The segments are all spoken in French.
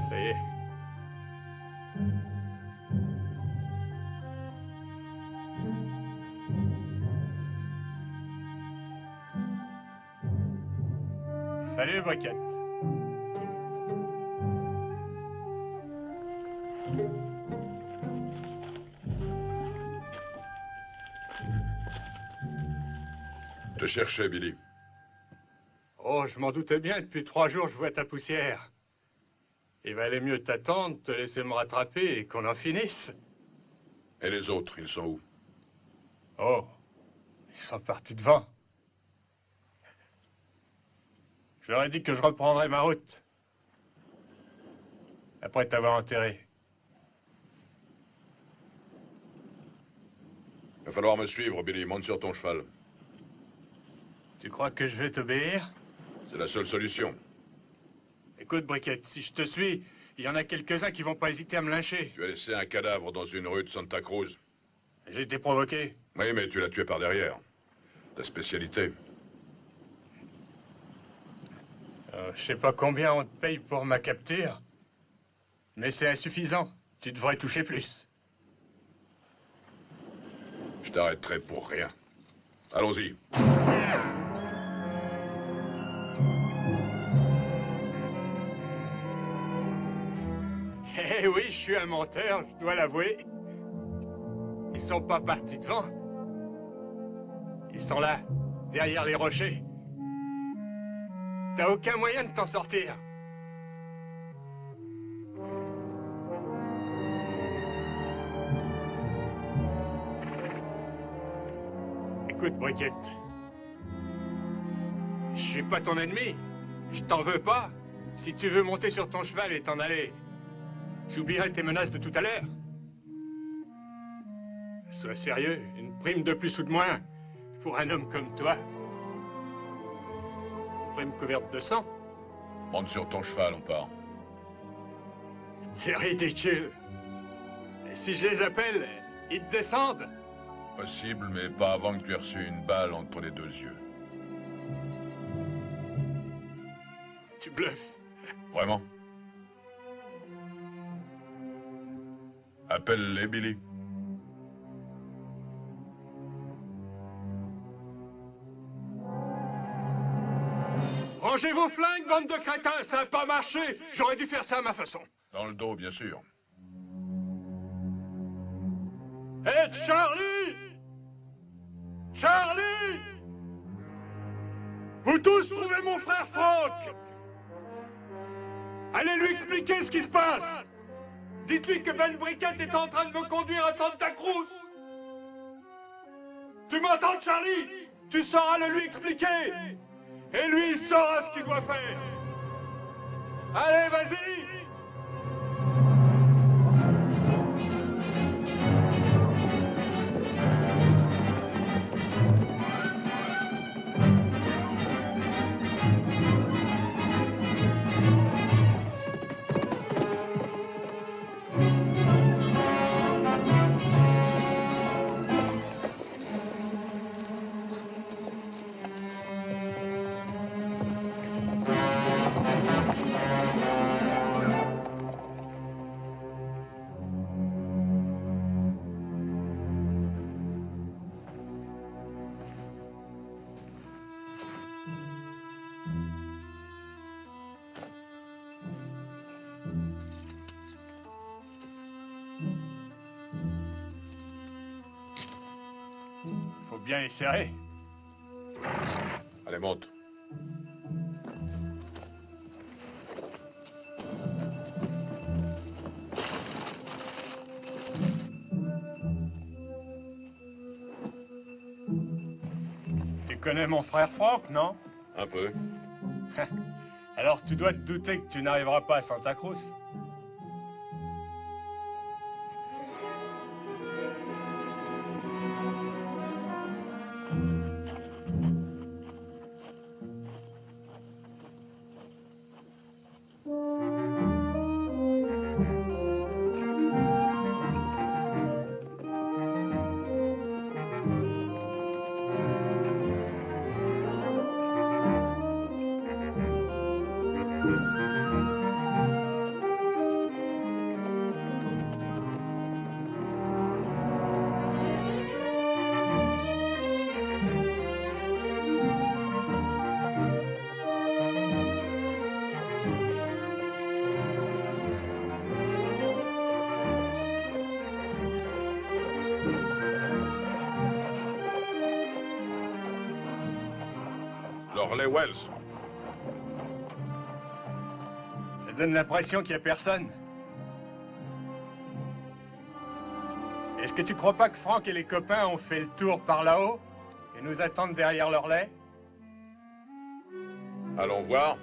Ça y est. Salut, Briquette. Te cherchais, Billy. Oh, je m'en doutais bien. Depuis 3 jours, je vois ta poussière. Il valait mieux t'attendre, te laisser me rattraper et qu'on en finisse. Et les autres, ils sont où? Oh, ils sont partis devant. Je leur ai dit que je reprendrais ma route. Après t'avoir enterré. Va falloir me suivre, Billy. Monte sur ton cheval. Tu crois que je vais t'obéir? C'est la seule solution. Écoute, Briquette, si je te suis, il y en a quelques-uns qui vont pas hésiter à me lyncher. Tu as laissé un cadavre dans une rue de Santa Cruz. J'ai été provoqué. Oui, mais tu l'as tué par derrière. Ta spécialité. Je sais pas combien on te paye pour ma capture, mais c'est insuffisant. Tu devrais toucher plus. Je t'arrêterai pour rien. Allons-y. Eh oui, je suis un menteur, je dois l'avouer. Ils sont pas partis devant. Ils sont là, derrière les rochers. T'as aucun moyen de t'en sortir. Écoute, Briquette. Je suis pas ton ennemi. Je t'en veux pas. Si tu veux monter sur ton cheval et t'en aller, j'oublierai tes menaces de tout à l'heure. Sois sérieux, une prime de plus ou de moins pour un homme comme toi. Prime couverte de sang. Monte sur ton cheval, on part. C'est ridicule. Et si je les appelle, ils te descendent. Possible, mais pas avant que tu aies reçu une balle entre les 2 yeux. Tu bluffes. Vraiment? Appelle-les, Billy. Rangez vos flingues, bande de crétins, ça n'a pas marché. J'aurais dû faire ça à ma façon. Dans le dos, bien sûr. Hé, Charlie! Charlie! Vous tous trouvez mon frère Franck! Allez lui expliquer ce qui se passe! Dites-lui que Ben Briquette est en train de me conduire à Santa Cruz! Tu m'entends, Charlie? Tu sauras le lui expliquer! Et lui, il saura ce qu'il doit faire! Allez, vas-y! Faut bien les serrer. Allez, monte. Tu connais mon frère Franck, non? Un peu. Alors tu dois te douter que tu n'arriveras pas à Santa Cruz. L'Orley Wells. Ça donne l'impression qu'il n'y a personne. Est-ce que tu crois pas que Franck et les copains ont fait le tour par là-haut et nous attendent derrière leur lait? Allons voir.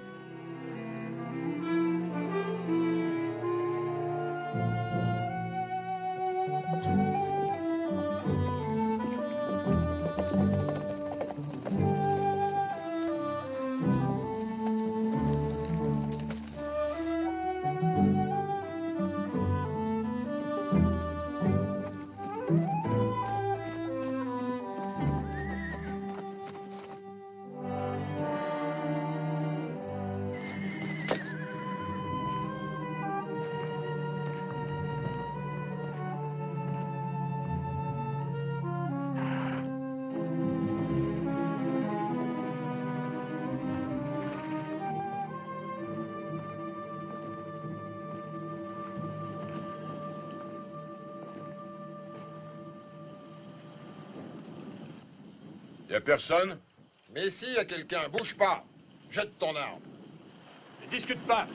Y a personne? Mais si, y a quelqu'un, bouge pas. Jette ton arme. Ne discute pas.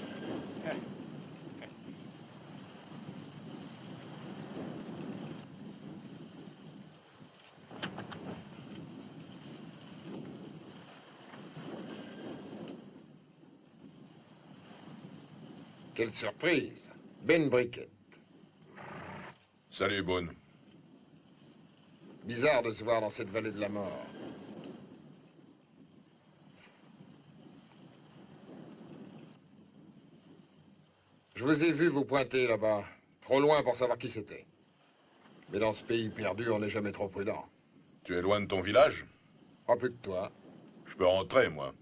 Quelle surprise. Ben Briquette. Salut, Boone. Bizarre de se voir dans cette vallée de la mort. Je vous ai vu vous pointer là-bas. Trop loin pour savoir qui c'était. Mais dans ce pays perdu, on n'est jamais trop prudent. Tu es loin de ton village? Pas plus que toi. Je peux rentrer, moi.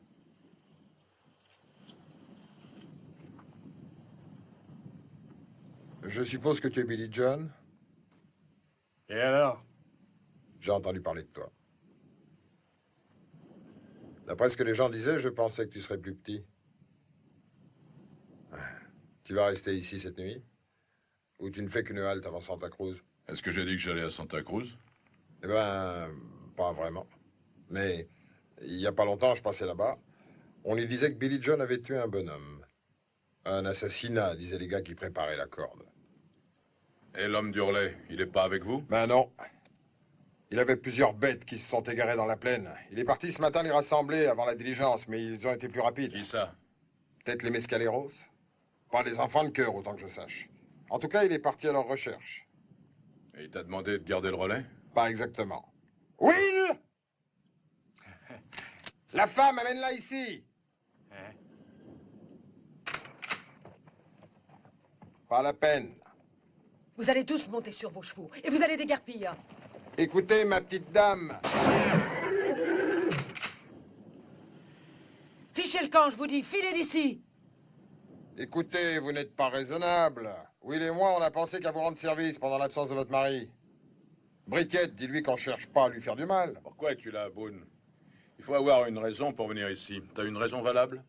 Je suppose que tu es Billy John? Et alors? J'ai entendu parler de toi. D'après ce que les gens disaient, je pensais que tu serais plus petit. Tu vas rester ici cette nuit? Ou tu ne fais qu'une halte avant Santa Cruz? Est-ce que j'ai dit que j'allais à Santa Cruz? Eh ben, pas vraiment. Mais il y a pas longtemps, je passais là-bas. On y disait que Billy John avait tué un bonhomme. Un assassinat, disaient les gars qui préparaient la corde. Et l'homme d'Hurley, il est pas avec vous? Ben non. Il avait plusieurs bêtes qui se sont égarées dans la plaine. Il est parti ce matin les rassembler avant la diligence, mais ils ont été plus rapides. Qui ça? Peut-être les Mescaleros? Pas des enfants de cœur, autant que je sache. En tout cas, il est parti à leur recherche. Et il t'a demandé de garder le relais? Pas exactement. Will! La femme, amène-la ici! Pas la peine. Vous allez tous monter sur vos chevaux et vous allez déguerpir. Écoutez, ma petite dame. Fichez le camp, je vous dis, filez d'ici. Écoutez, vous n'êtes pas raisonnable. Will et moi, on a pensé qu'à vous rendre service pendant l'absence de votre mari. Briquette, dis-lui qu'on cherche pas à lui faire du mal. Pourquoi es-tu là, Boone? Il faut avoir une raison pour venir ici. T'as une raison valable?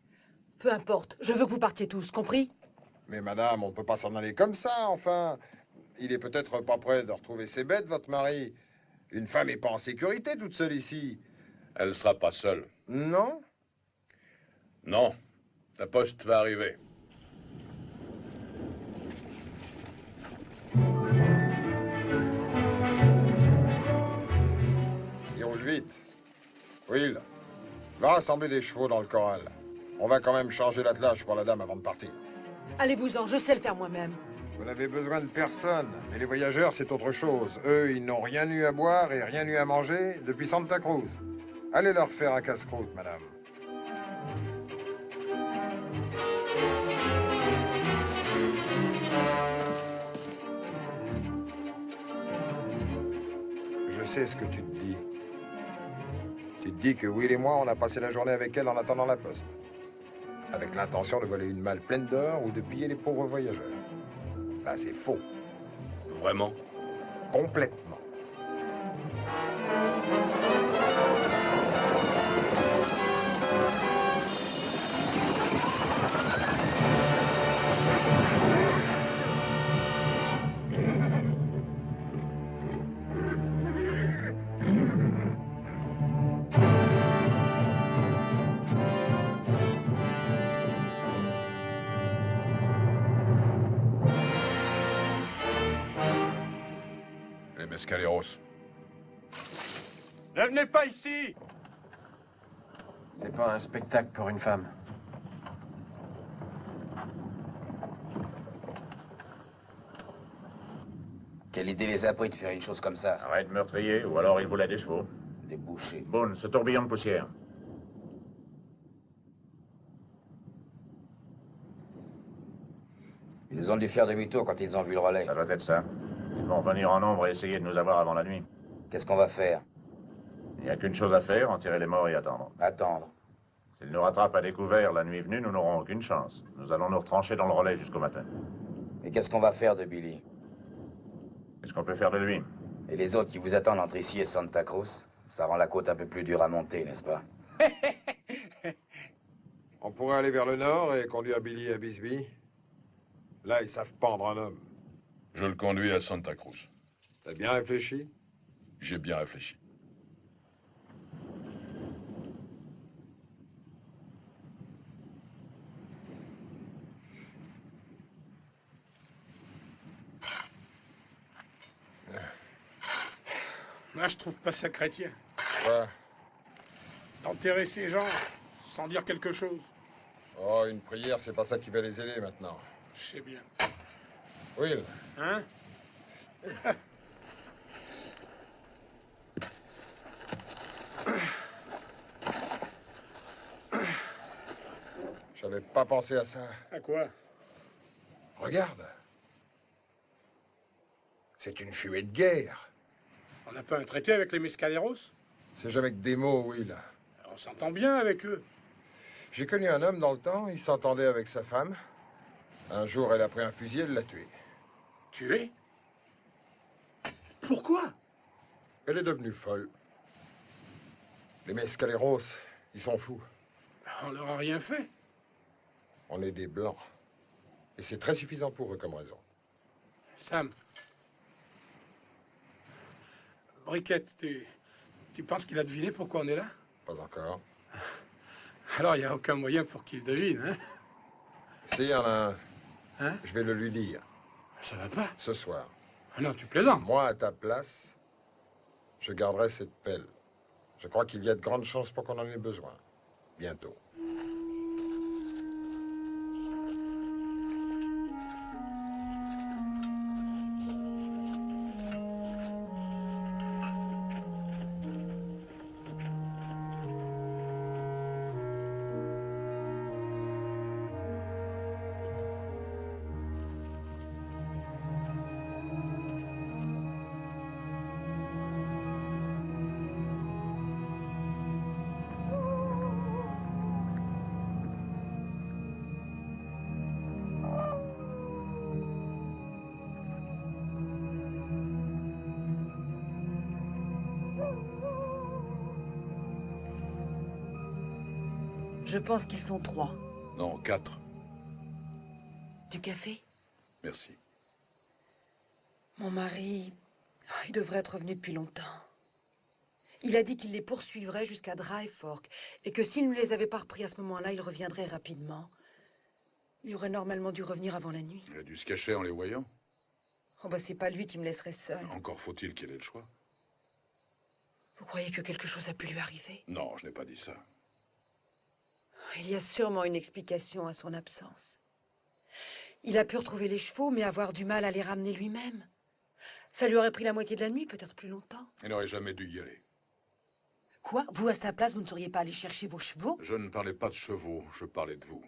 Peu importe, je veux que vous partiez tous, compris? Mais madame, on ne peut pas s'en aller comme ça, enfin. Il est peut-être pas prêt de retrouver ses bêtes, votre mari. Une femme n'est pas en sécurité toute seule ici. Elle sera pas seule. Non? Non. La poste va arriver. Il roule vite. Will, va rassembler des chevaux dans le corral. On va quand même changer l'attelage pour la dame avant de partir. Allez-vous-en, je sais le faire moi-même. Vous n'avez besoin de personne. Mais les voyageurs, c'est autre chose. Eux, ils n'ont rien eu à boire et rien eu à manger depuis Santa Cruz. Allez leur faire un casse-croûte, madame. Je sais ce que tu te dis. Tu te dis que Will et moi, on a passé la journée avec elle en attendant la poste. Avec l'intention de voler une malle pleine d'or ou de piller les pauvres voyageurs. Ben, c'est faux. Vraiment? Complètement. Les Mescaleros. Ne venez pas ici! C'est pas un spectacle pour une femme. Quelle idée les a pris de faire une chose comme ça? Arrête meurtrier, ou alors il volait des chevaux. Des bouchers. Boone, ce tourbillon de poussière. Ils ont dû faire demi-tour quand ils ont vu le relais. Ça doit être ça. Ils vont venir en nombre et essayer de nous avoir avant la nuit. Qu'est-ce qu'on va faire? Il n'y a qu'une chose à faire, en tirer les morts et attendre. Attendre. S'ils nous rattrapent à découvert la nuit venue, nous n'aurons aucune chance. Nous allons nous retrancher dans le relais jusqu'au matin. Et qu'est-ce qu'on va faire de Billy? Qu'est-ce qu'on peut faire de lui? Et les autres qui vous attendent entre ici et Santa Cruz? Ça rend la côte un peu plus dure à monter, n'est-ce pas? On pourrait aller vers le nord et conduire Billy à Bisbee. Là, ils savent pendre un homme. Je le conduis à Santa Cruz. T'as bien réfléchi? J'ai bien réfléchi. Moi, je trouve pas ça chrétien. Ouais. D'enterrer ces gens sans dire quelque chose. Oh, une prière, c'est pas ça qui va les aider maintenant. Je sais bien. Will, Hein? j'avais pas pensé à ça. À quoi? Regarde. C'est une fumée de guerre. On n'a pas un traité avec les Mescaleros? C'est jamais que des mots, Will. On s'entend bien avec eux. J'ai connu un homme dans le temps, il s'entendait avec sa femme. Un jour, elle a pris un fusil, elle l'a tué. Tué? Pourquoi? Elle est devenue folle. Les Mescaleros, ils sont fous. On leur a rien fait. On est des blancs. Et c'est très suffisant pour eux comme raison. Sam. Briquette, tu penses qu'il a deviné pourquoi on est là? Pas encore. Alors, il n'y a aucun moyen pour qu'il devine, hein? S'il y en a un, Hein? je vais le lui dire. Ça va pas. Ce soir. Ah non, tu plaisantes. Moi, à ta place, je garderai cette pelle. Je crois qu'il y a de grandes chances pour qu'on en ait besoin. Bientôt. Je pense qu'ils sont 3. Non, 4. Du café? Merci. Mon mari, il devrait être revenu depuis longtemps. Il a dit qu'il les poursuivrait jusqu'à Dry Fork et que s'il ne les avait pas repris à ce moment-là, il reviendrait rapidement. Il aurait normalement dû revenir avant la nuit. Il a dû se cacher en les voyant. Oh bah c'est pas lui qui me laisserait seul. Encore faut-il qu'il ait le choix. Vous croyez que quelque chose a pu lui arriver? Non, je n'ai pas dit ça. Il y a sûrement une explication à son absence. Il a pu retrouver les chevaux, mais avoir du mal à les ramener lui-même. Ça lui aurait pris la moitié de la nuit, peut-être plus longtemps. Il n'aurait jamais dû y aller. Quoi? Vous, à sa place, vous ne seriez pas allé chercher vos chevaux? Je ne parlais pas de chevaux, je parlais de vous.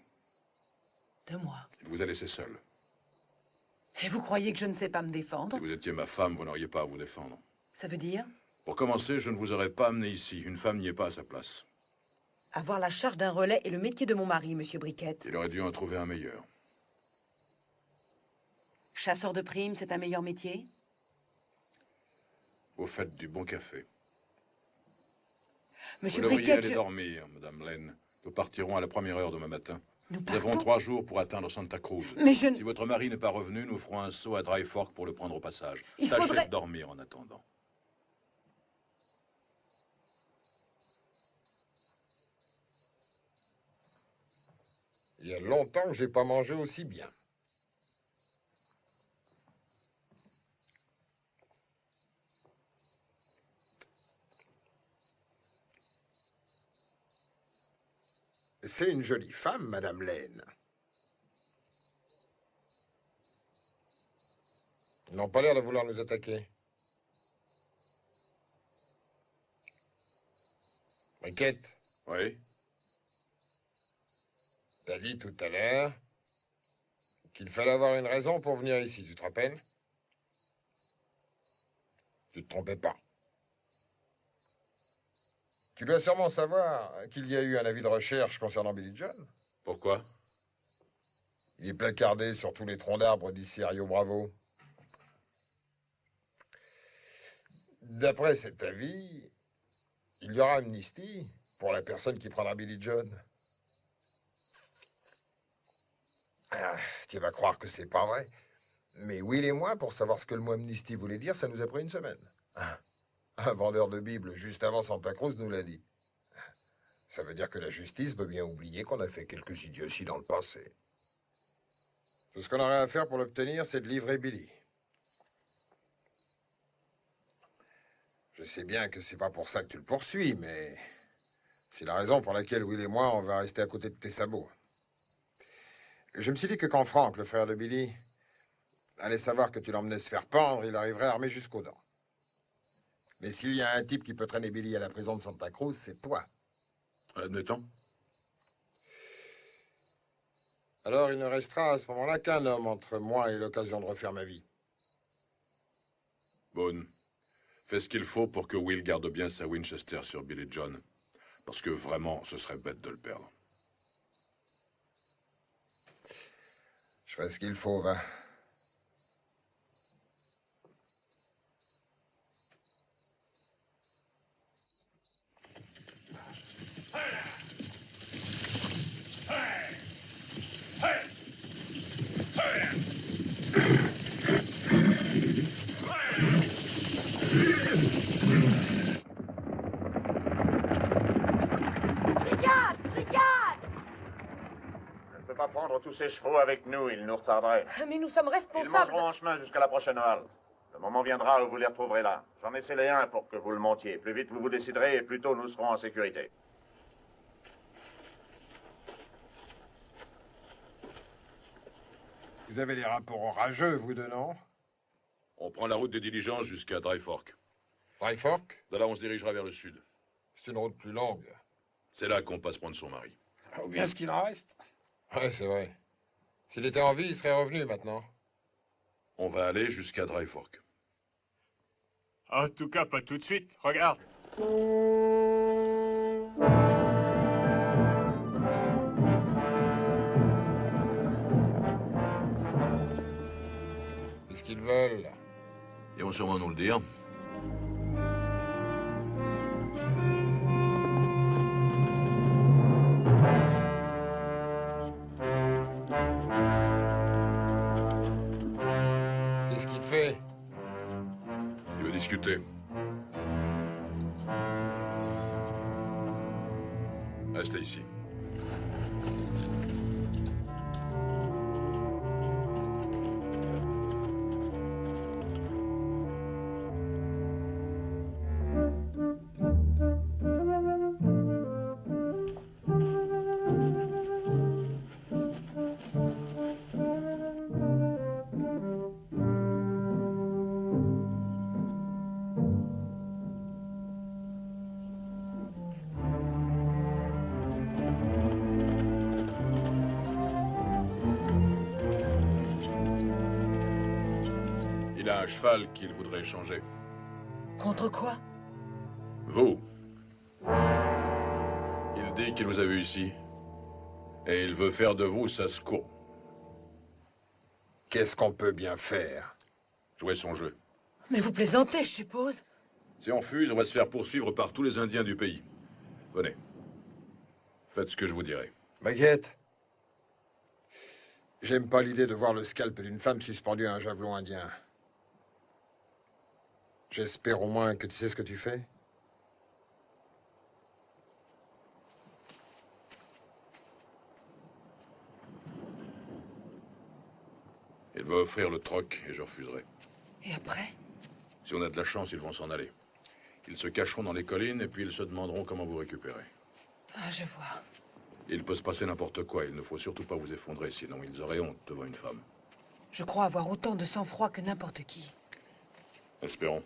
De moi. Il vous a laissé seul. Et vous croyez que je ne sais pas me défendre? Si vous étiez ma femme, vous n'auriez pas à vous défendre. Ça veut dire? Pour commencer, je ne vous aurais pas amené ici. Une femme n'y est pas à sa place. Avoir la charge d'un relais est le métier de mon mari, monsieur Briquette. Il aurait dû en trouver un meilleur. Chasseur de primes, c'est un meilleur métier? Vous faites du bon café. Monsieur Vous devriez Briquette, aller dormir, Madame Lane. Nous partirons à la première heure demain matin. Nous Nous avons partons? 3 jours pour atteindre Santa Cruz. Mais je ne... Si votre mari n'est pas revenu, nous ferons un saut à Dry Fork pour le prendre au passage. Il Tâchez faudrait- de dormir en attendant. Il y a longtemps que j'ai pas mangé aussi bien. C'est une jolie femme, Madame Lane. Ils n'ont pas l'air de vouloir nous attaquer. Briquette, Oui? t'as dit tout à l'heure qu'il fallait avoir une raison pour venir ici, tu te rappelles? Tu te trompais pas. Tu dois sûrement savoir qu'il y a eu un avis de recherche concernant Billy John. Pourquoi? Il est placardé sur tous les troncs d'arbres d'ici à Rio Bravo. D'après cet avis, il y aura amnistie pour la personne qui prendra Billy John. Ah, tu vas croire que c'est pas vrai. Mais Will et moi, pour savoir ce que le mot amnistie voulait dire, ça nous a pris une semaine. Un vendeur de Bible juste avant Santa Cruz nous l'a dit. Ça veut dire que la justice veut bien oublier qu'on a fait quelques idioties dans le passé. Tout ce qu'on aurait à faire pour l'obtenir, c'est de livrer Billy. Je sais bien que c'est pas pour ça que tu le poursuis, mais c'est la raison pour laquelle Will et moi, on va rester à côté de tes sabots. Je me suis dit que quand Frank, le frère de Billy, allait savoir que tu l'emmenais se faire pendre, il arriverait armé jusqu'aux dents. Mais s'il y a un type qui peut traîner Billy à la prison de Santa Cruz, c'est toi. Admettons. Alors il ne restera à ce moment-là qu'un homme entre moi et l'occasion de refaire ma vie. Boone, fais ce qu'il faut pour que Will garde bien sa Winchester sur Billy John. Parce que vraiment, ce serait bête de le perdre. Je fais ce qu'il faut, va. On ne peut pas prendre tous ces chevaux avec nous, ils nous retarderaient. Mais nous sommes Ils responsables. mangeront en chemin jusqu'à la prochaine halte. Le moment viendra où vous les retrouverez là. J'en ai scellé un pour que vous le montiez. Plus vite vous vous déciderez, et plus tôt nous serons en sécurité. Vous avez les rapports orageux, vous deux, non? On prend la route des diligences jusqu'à Dry Fork. Dry Fork? De là, on se dirigera vers le sud. C'est une route plus longue. C'est là qu'on passe prendre son mari. Ou bien ce qu'il en reste. Ouais, c'est vrai. S'il était en vie, il serait revenu maintenant. On va aller jusqu'à Dry Fork. En tout cas, pas tout de suite. Regarde. Qu'est-ce qu'ils veulent? Ils vont sûrement nous le dire. Qu'est-ce qu'il fait? Il veut discuter. Restez ici. Il a un cheval qu'il voudrait échanger. Contre quoi? Vous. Il dit qu'il vous a vu ici. Et il veut faire de vous sa squaw. Qu'est-ce qu'on peut bien faire? Jouer son jeu. Mais vous plaisantez, je suppose. Si on fuse, on va se faire poursuivre par tous les Indiens du pays. Venez. Faites ce que je vous dirai. Baguette. J'aime pas l'idée de voir le scalp d'une femme suspendue à un javelot indien. J'espère au moins que tu sais ce que tu fais. Il va offrir le troc et je refuserai. Et après? Si on a de la chance, ils vont s'en aller. Ils se cacheront dans les collines et puis ils se demanderont comment vous récupérer. Ah, je vois. Il peut se passer n'importe quoi. Il ne faut surtout pas vous effondrer, sinon ils auraient honte devant une femme. Je crois avoir autant de sang-froid que n'importe qui. Espérons.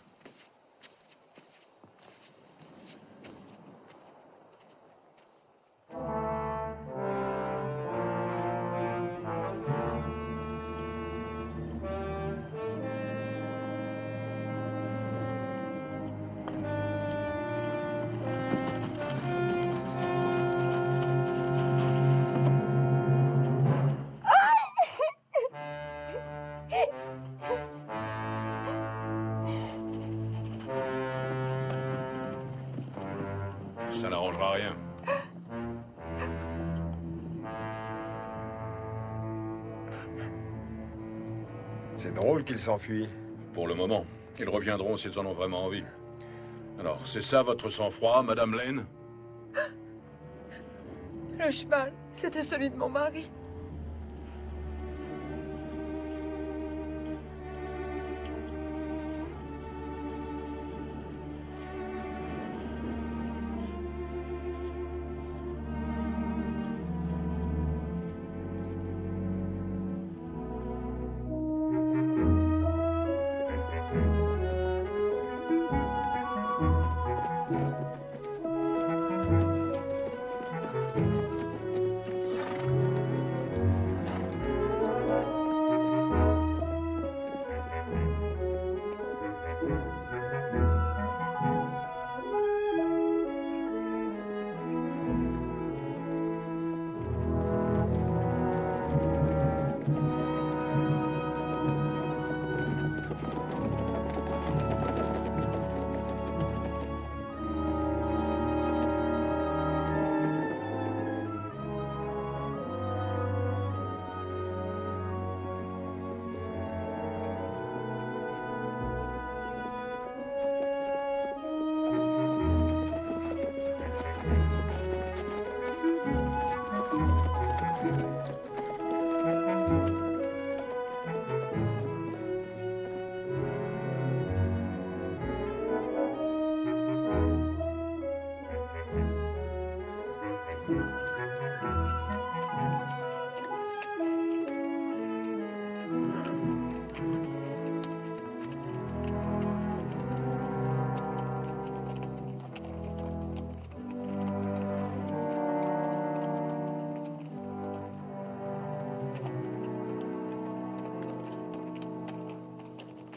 Ça n'arrangera rien. C'est drôle qu'il s'enfuit. Pour le moment. Ils reviendront s'ils en ont vraiment envie. Alors, c'est ça votre sang-froid, Madame Lane? Le cheval, c'était celui de mon mari.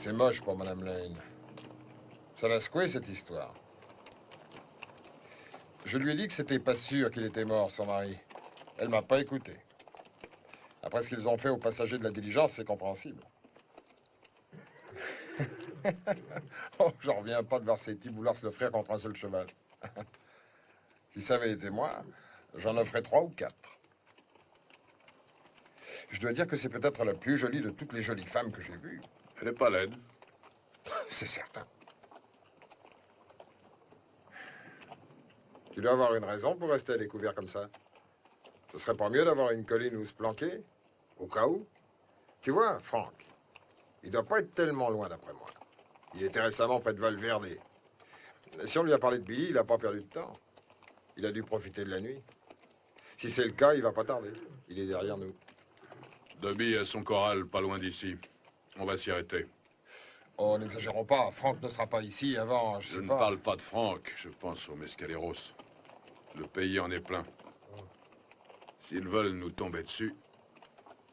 C'est moche pour Madame Lane. Ça l'a secoué, cette histoire. Je lui ai dit que c'était pas sûr qu'il était mort, son mari. Elle m'a pas écouté. Après ce qu'ils ont fait aux passagers de la diligence, c'est compréhensible. Oh, j'en reviens pas de voir ces types vouloir se l'offrir contre un seul cheval. Si ça avait été moi, j'en offrais 3 ou 4. Je dois dire que c'est peut-être la plus jolie de toutes les jolies femmes que j'ai vues. Elle n'est pas laide. C'est certain. Tu dois avoir une raison pour rester à découvert comme ça. Ce serait pas mieux d'avoir une colline où se planquer, au cas où. Tu vois, Frank, il doit pas être tellement loin d'après moi. Il était récemment près de Valverde. Si on lui a parlé de Billy, il n'a pas perdu de temps. Il a dû profiter de la nuit. Si c'est le cas, il va pas tarder. Il est derrière nous. Dobby a son corral pas loin d'ici. On va s'y arrêter. Oh, n'exagérons pas. Frank ne sera pas ici avant, Je ne parle pas de Frank, je pense aux Mescaleros. Le pays en est plein. S'ils veulent nous tomber dessus,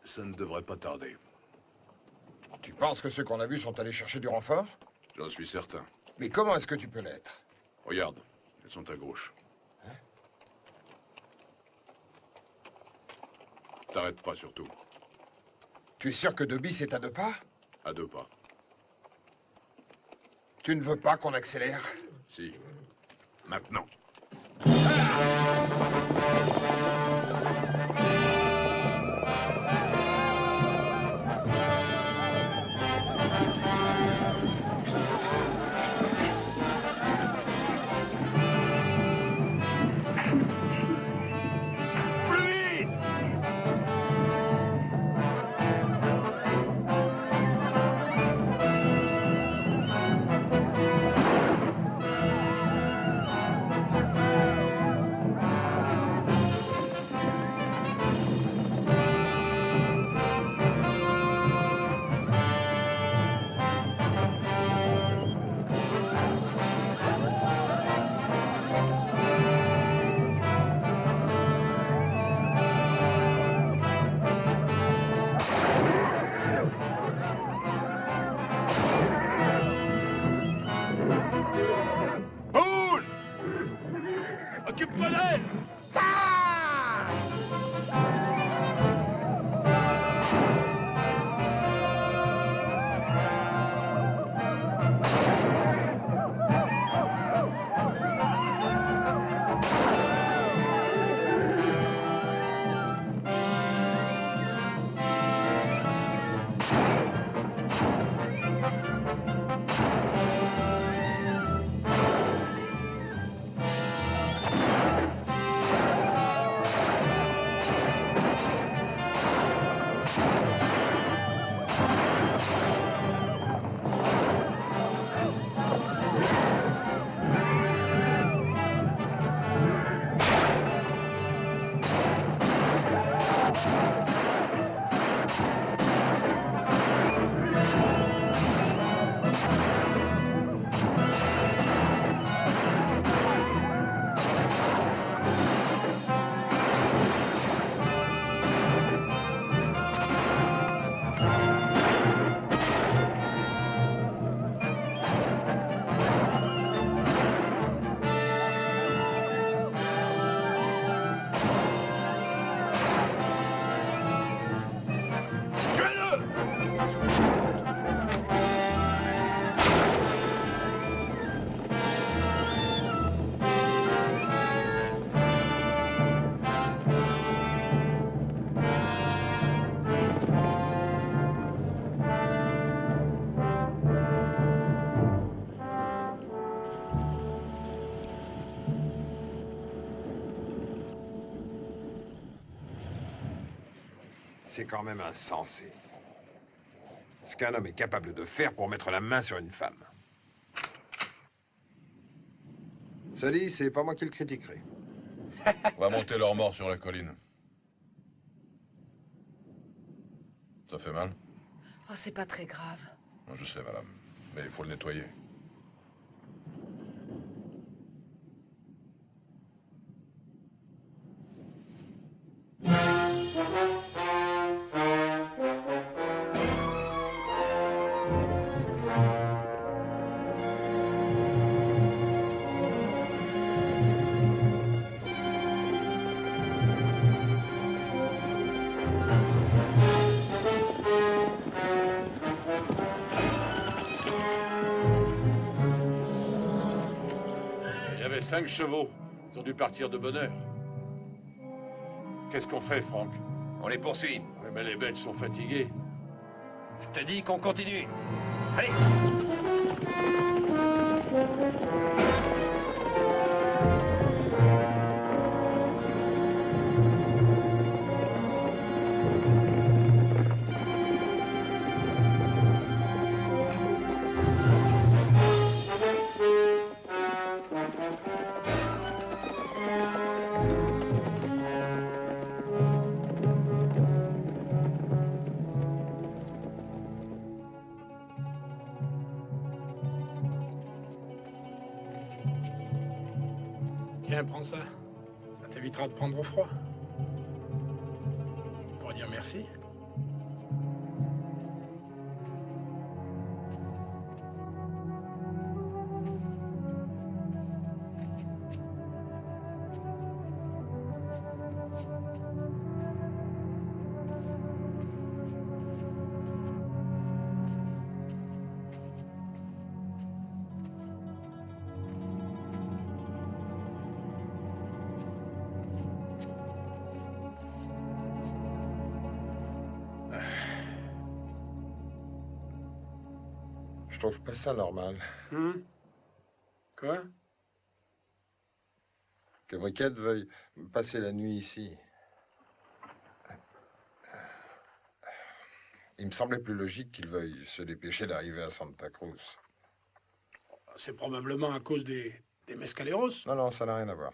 ça ne devrait pas tarder. Tu penses que ceux qu'on a vus sont allés chercher du renfort? J'en suis certain. Mais comment est-ce que tu peux l'être? Regarde, elles sont à gauche. T'arrêtes pas surtout. Tu es sûr que Dobby c'est à 2 pas? À 2 pas. Tu ne veux pas qu'on accélère? Si. Maintenant. Occupe-toi d'elle! C'est quand même insensé. Ce qu'un homme est capable de faire pour mettre la main sur une femme. Ça dit, c'est pas moi qui le critiquerai. On va monter leur mort sur la colline. Ça fait mal? Oh, c'est pas très grave. Je sais, madame. Mais il faut le nettoyer. Il y avait 5 chevaux. Ils ont dû partir de bonne heure. Qu'est-ce qu'on fait, Franck? On les poursuit. Ouais, mais les bêtes sont fatiguées. Je te dis qu'on continue. Allez! Tiens, prends ça. Ça t'évitera de prendre froid. Tu pourrais dire merci. Je trouve pas ça normal. Quoi? Que Briquette veuille passer la nuit ici. Il me semblait plus logique qu'il veuille se dépêcher d'arriver à Santa Cruz. C'est probablement à cause des mescaleros. Non, non, ça n'a rien à voir.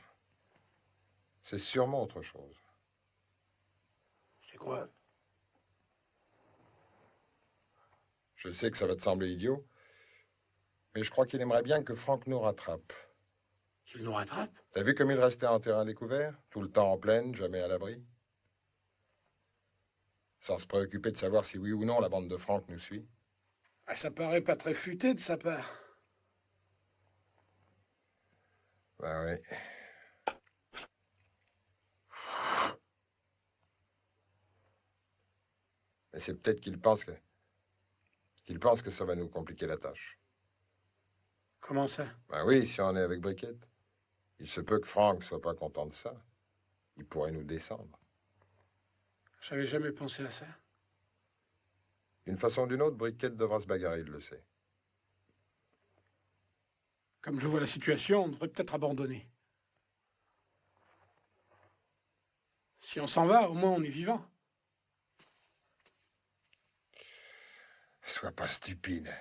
C'est sûrement autre chose. C'est quoi? Je sais que ça va te sembler idiot, mais je crois qu'il aimerait bien que Franck nous rattrape. Qu'il nous rattrape? T'as vu comme il restait en terrain découvert? Tout le temps en plaine, jamais à l'abri? Sans se préoccuper de savoir si oui ou non la bande de Franck nous suit. Ah, ça paraît pas très futé de sa part. Ben oui. Mais c'est peut-être qu'il pense que ça va nous compliquer la tâche. Comment ça? Ben oui, si on est avec Briquette. Il se peut que Franck soit pas content de ça. Il pourrait nous descendre. J'avais jamais pensé à ça. D'une façon ou d'une autre, Briquette devra se bagarrer, il le sait. Comme je vois la situation, on devrait peut-être abandonner. Si on s'en va, au moins on est vivant. Sois pas stupide.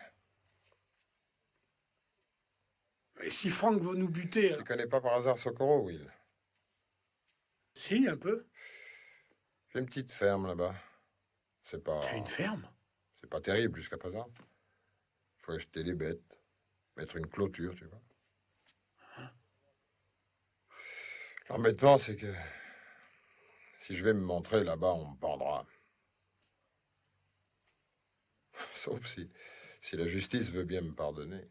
Et si Franck veut nous buter... Tu connais pas par hasard Socorro, Will? Si, un peu. J'ai une petite ferme là-bas. C'est pas... T'as une ferme? C'est pas terrible jusqu'à présent. Faut acheter des bêtes, mettre une clôture, tu vois. L'embêtement, c'est que si je vais me montrer là-bas, on me pendra. Sauf si la justice veut bien me pardonner.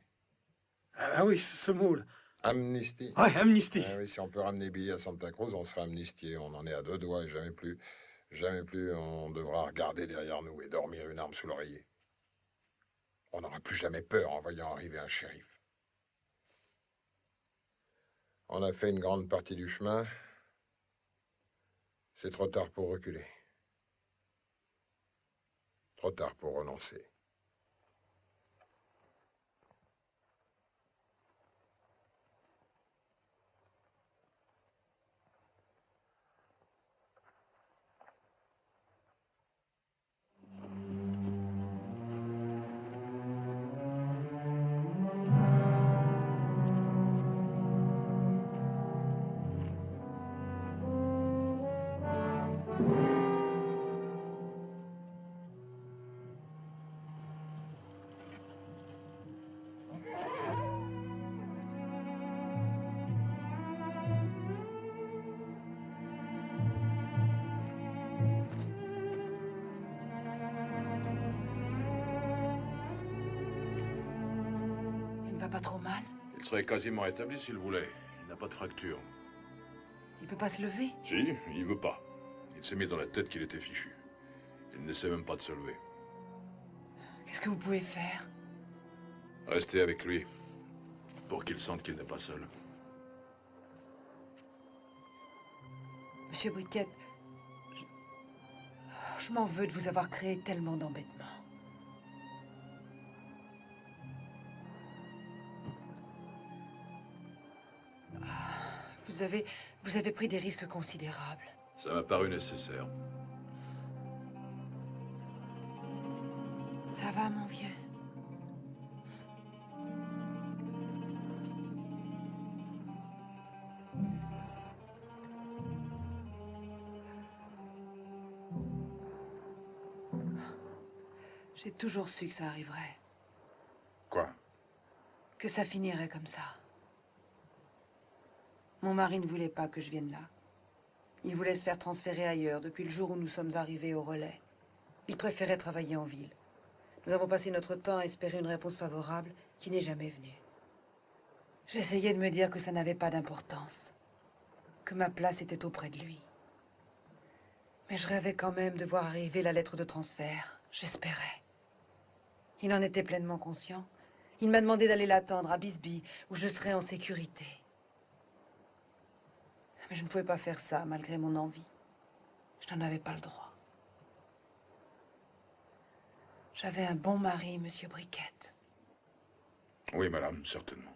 Ah oui, ce mot-là. Amnistie. Ouais, amnistie. Ah oui, si on peut ramener Billy à Santa Cruz, on sera amnistié. On en est à 2 doigts et jamais plus on devra regarder derrière nous et dormir une arme sous l'oreiller. On n'aura plus jamais peur en voyant arriver un shérif. On a fait une grande partie du chemin. C'est trop tard pour reculer. Trop tard pour renoncer. Pas trop mal? Il serait quasiment établi s'il voulait. Il n'a pas de fracture. Il peut pas se lever? Si, il veut pas. Il s'est mis dans la tête qu'il était fichu. Il n'essaie même pas de se lever. Qu'est-ce que vous pouvez faire? Restez avec lui, pour qu'il sente qu'il n'est pas seul. Monsieur Briquette, je m'en veux de vous avoir créé tellement d'embêtements. Vous avez pris des risques considérables. Ça m'a paru nécessaire. Ça va, mon vieux? J'ai toujours su que ça arriverait. Quoi? Que ça finirait comme ça. Mon mari ne voulait pas que je vienne là. Il voulait se faire transférer ailleurs depuis le jour où nous sommes arrivés au relais. Il préférait travailler en ville. Nous avons passé notre temps à espérer une réponse favorable qui n'est jamais venue. J'essayais de me dire que ça n'avait pas d'importance, que ma place était auprès de lui. Mais je rêvais quand même de voir arriver la lettre de transfert. J'espérais. Il en était pleinement conscient. Il m'a demandé d'aller l'attendre à Bisbee, où je serais en sécurité. Mais je ne pouvais pas faire ça, malgré mon envie. Je n'en avais pas le droit. J'avais un bon mari, Monsieur Briquette. Oui, madame, certainement.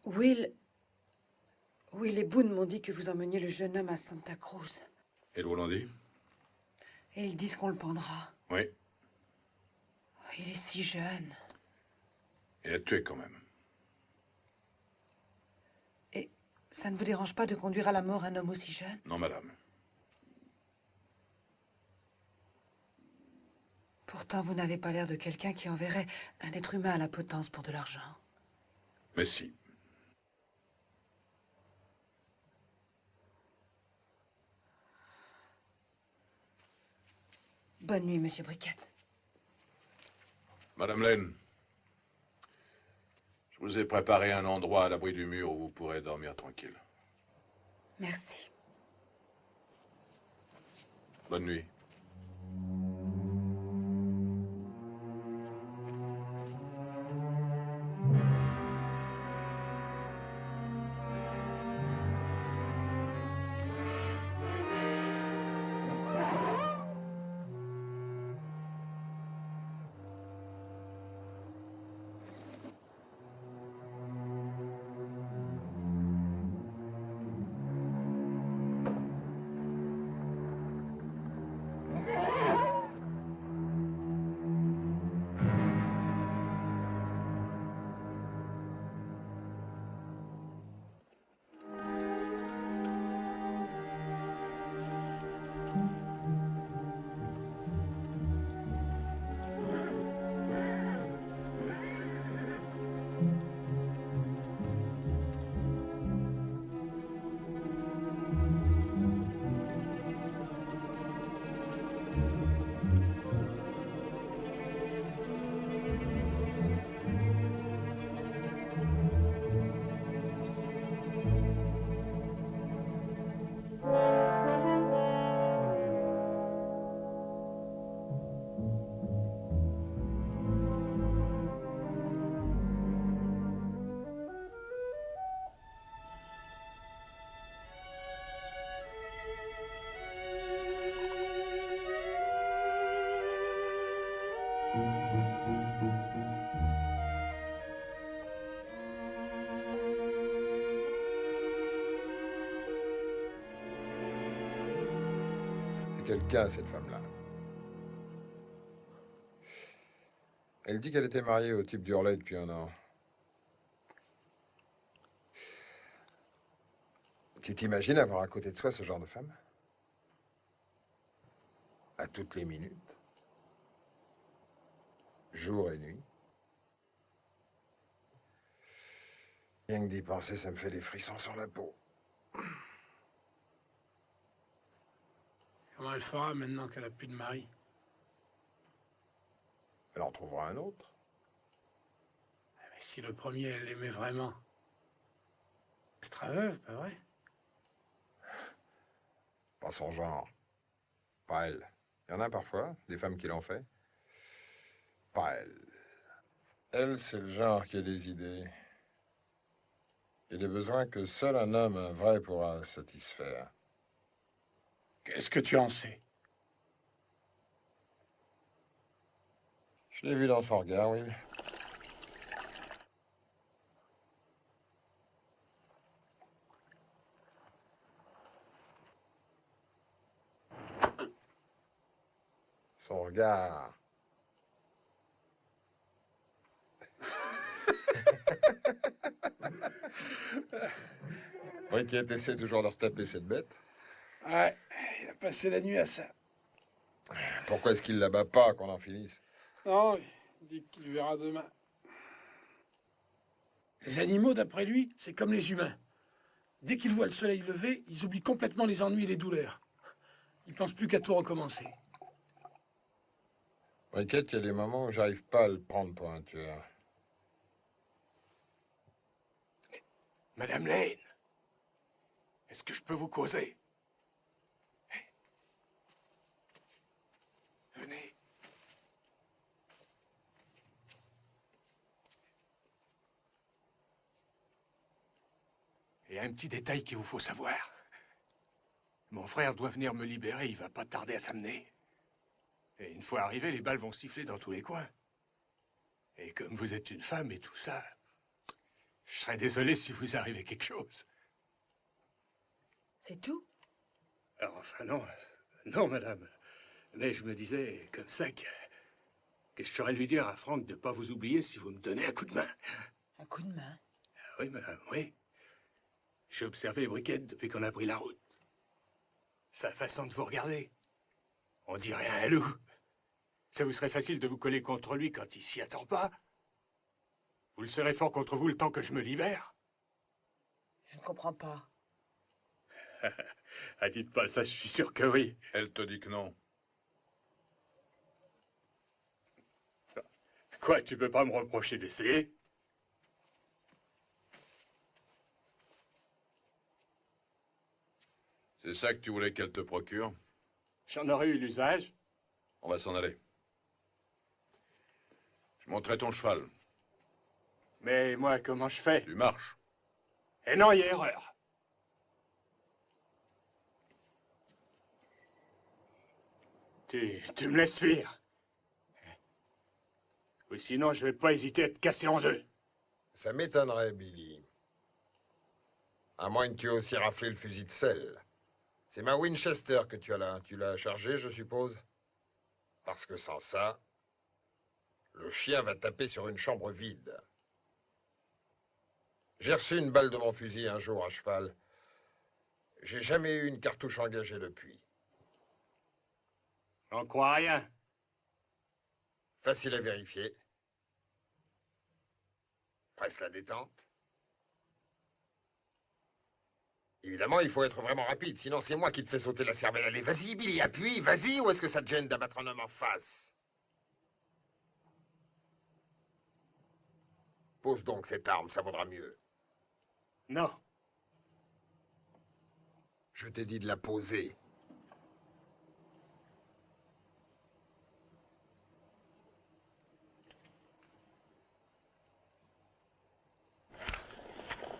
Will et Boone m'ont dit que vous emmeniez le jeune homme à Santa Cruz. Et vous l'ont dit? Et ils disent qu'on le pendra. Oui. Il est si jeune. Et l'a tué quand même. Et ça ne vous dérange pas de conduire à la mort un homme aussi jeune? Non, madame. Pourtant, vous n'avez pas l'air de quelqu'un qui enverrait un être humain à la potence pour de l'argent. Mais si. Bonne nuit, Monsieur Briquette. Madame Lane, je vous ai préparé un endroit à l'abri du mur où vous pourrez dormir tranquille. Merci. Bonne nuit. Quelqu'un, cette femme-là. Elle dit qu'elle était mariée au type du relais depuis un an. Tu t'imagines avoir à côté de soi ce genre de femme? À toutes les minutes. Jour et nuit. Rien que d'y penser, ça me fait des frissons sur la peau. Comment elle fera maintenant qu'elle a plus de mari? Elle en trouvera un autre. Mais si le premier, elle l'aimait vraiment. Elle sera veuve, pas vrai? Pas son genre. Pas elle. Il y en a parfois, des femmes qui l'ont fait. Pas elle. Elle, c'est le genre qui a des idées. Et des besoins que seul un homme, un vrai, pourra satisfaire. Qu'est-ce que tu en sais? Je l'ai vu dans son regard, Will. Son regard. Briquette essaie toujours de retaper cette bête. Ouais, il a passé la nuit à ça. Pourquoi est-ce qu'il la bat pas qu'on en finisse? Non, il dit qu'il verra demain. Les animaux, d'après lui, c'est comme les humains. Dès qu'ils voient le soleil lever, ils oublient complètement les ennuis et les douleurs. Ils pensent plus qu'à tout recommencer. T'inquiète, il y a des moments où j'arrive pas à le prendre pour un tueur. Madame Lane, est-ce que je peux vous causer? Venez. Il y a un petit détail qu'il vous faut savoir. Mon frère doit venir me libérer, il va pas tarder à s'amener. Et une fois arrivé, les balles vont siffler dans tous les coins. Et comme vous êtes une femme et tout ça, je serais désolé si vous arrivait quelque chose. C'est tout? Alors, enfin, non. Non, madame. Mais je me disais comme ça que je saurais lui dire à Franck de ne pas vous oublier si vous me donnez un coup de main. Un coup de main? Ah oui, madame, oui. J'ai observé Briquette depuis qu'on a pris la route. Sa façon de vous regarder. On dirait un loup. Ça vous serait facile de vous coller contre lui quand il s'y attend pas. Vous le serez fort contre vous le temps que je me libère. Je ne comprends pas. Ah, dites pas ça, je suis sûr que oui. Elle te dit que non. Quoi, tu peux pas me reprocher d'essayer? C'est ça que tu voulais qu'elle te procure? J'en aurais eu l'usage. On va s'en aller. Je monterai ton cheval. Mais moi, comment je fais? Tu marches. Eh non, il y a erreur. Tu me laisses fuir. Ou sinon, je vais pas hésiter à te casser en deux. Ça m'étonnerait, Billy. À moins que tu aies aussi raflé le fusil de sel. C'est ma Winchester que tu as là. Tu l'as chargée, je suppose? Parce que sans ça, le chien va taper sur une chambre vide. J'ai reçu une balle de mon fusil un jour à cheval. J'ai jamais eu une cartouche engagée depuis. J'en crois rien. Facile à vérifier. Presse la détente. Évidemment, il faut être vraiment rapide, sinon c'est moi qui te fais sauter la cervelle. Allez, vas-y, Billy, appuie, vas-y, ou est-ce que ça te gêne d'abattre un homme en face? Pose donc cette arme, ça vaudra mieux. Non. Je t'ai dit de la poser.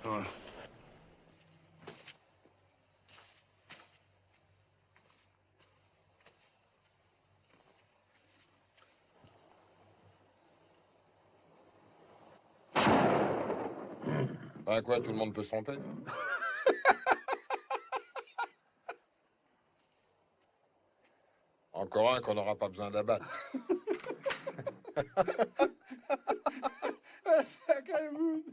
Oh. Ah quoi, tout le monde peut se tromper? Encore un qu'on n'aura pas besoin d'abattre. Sac à vous.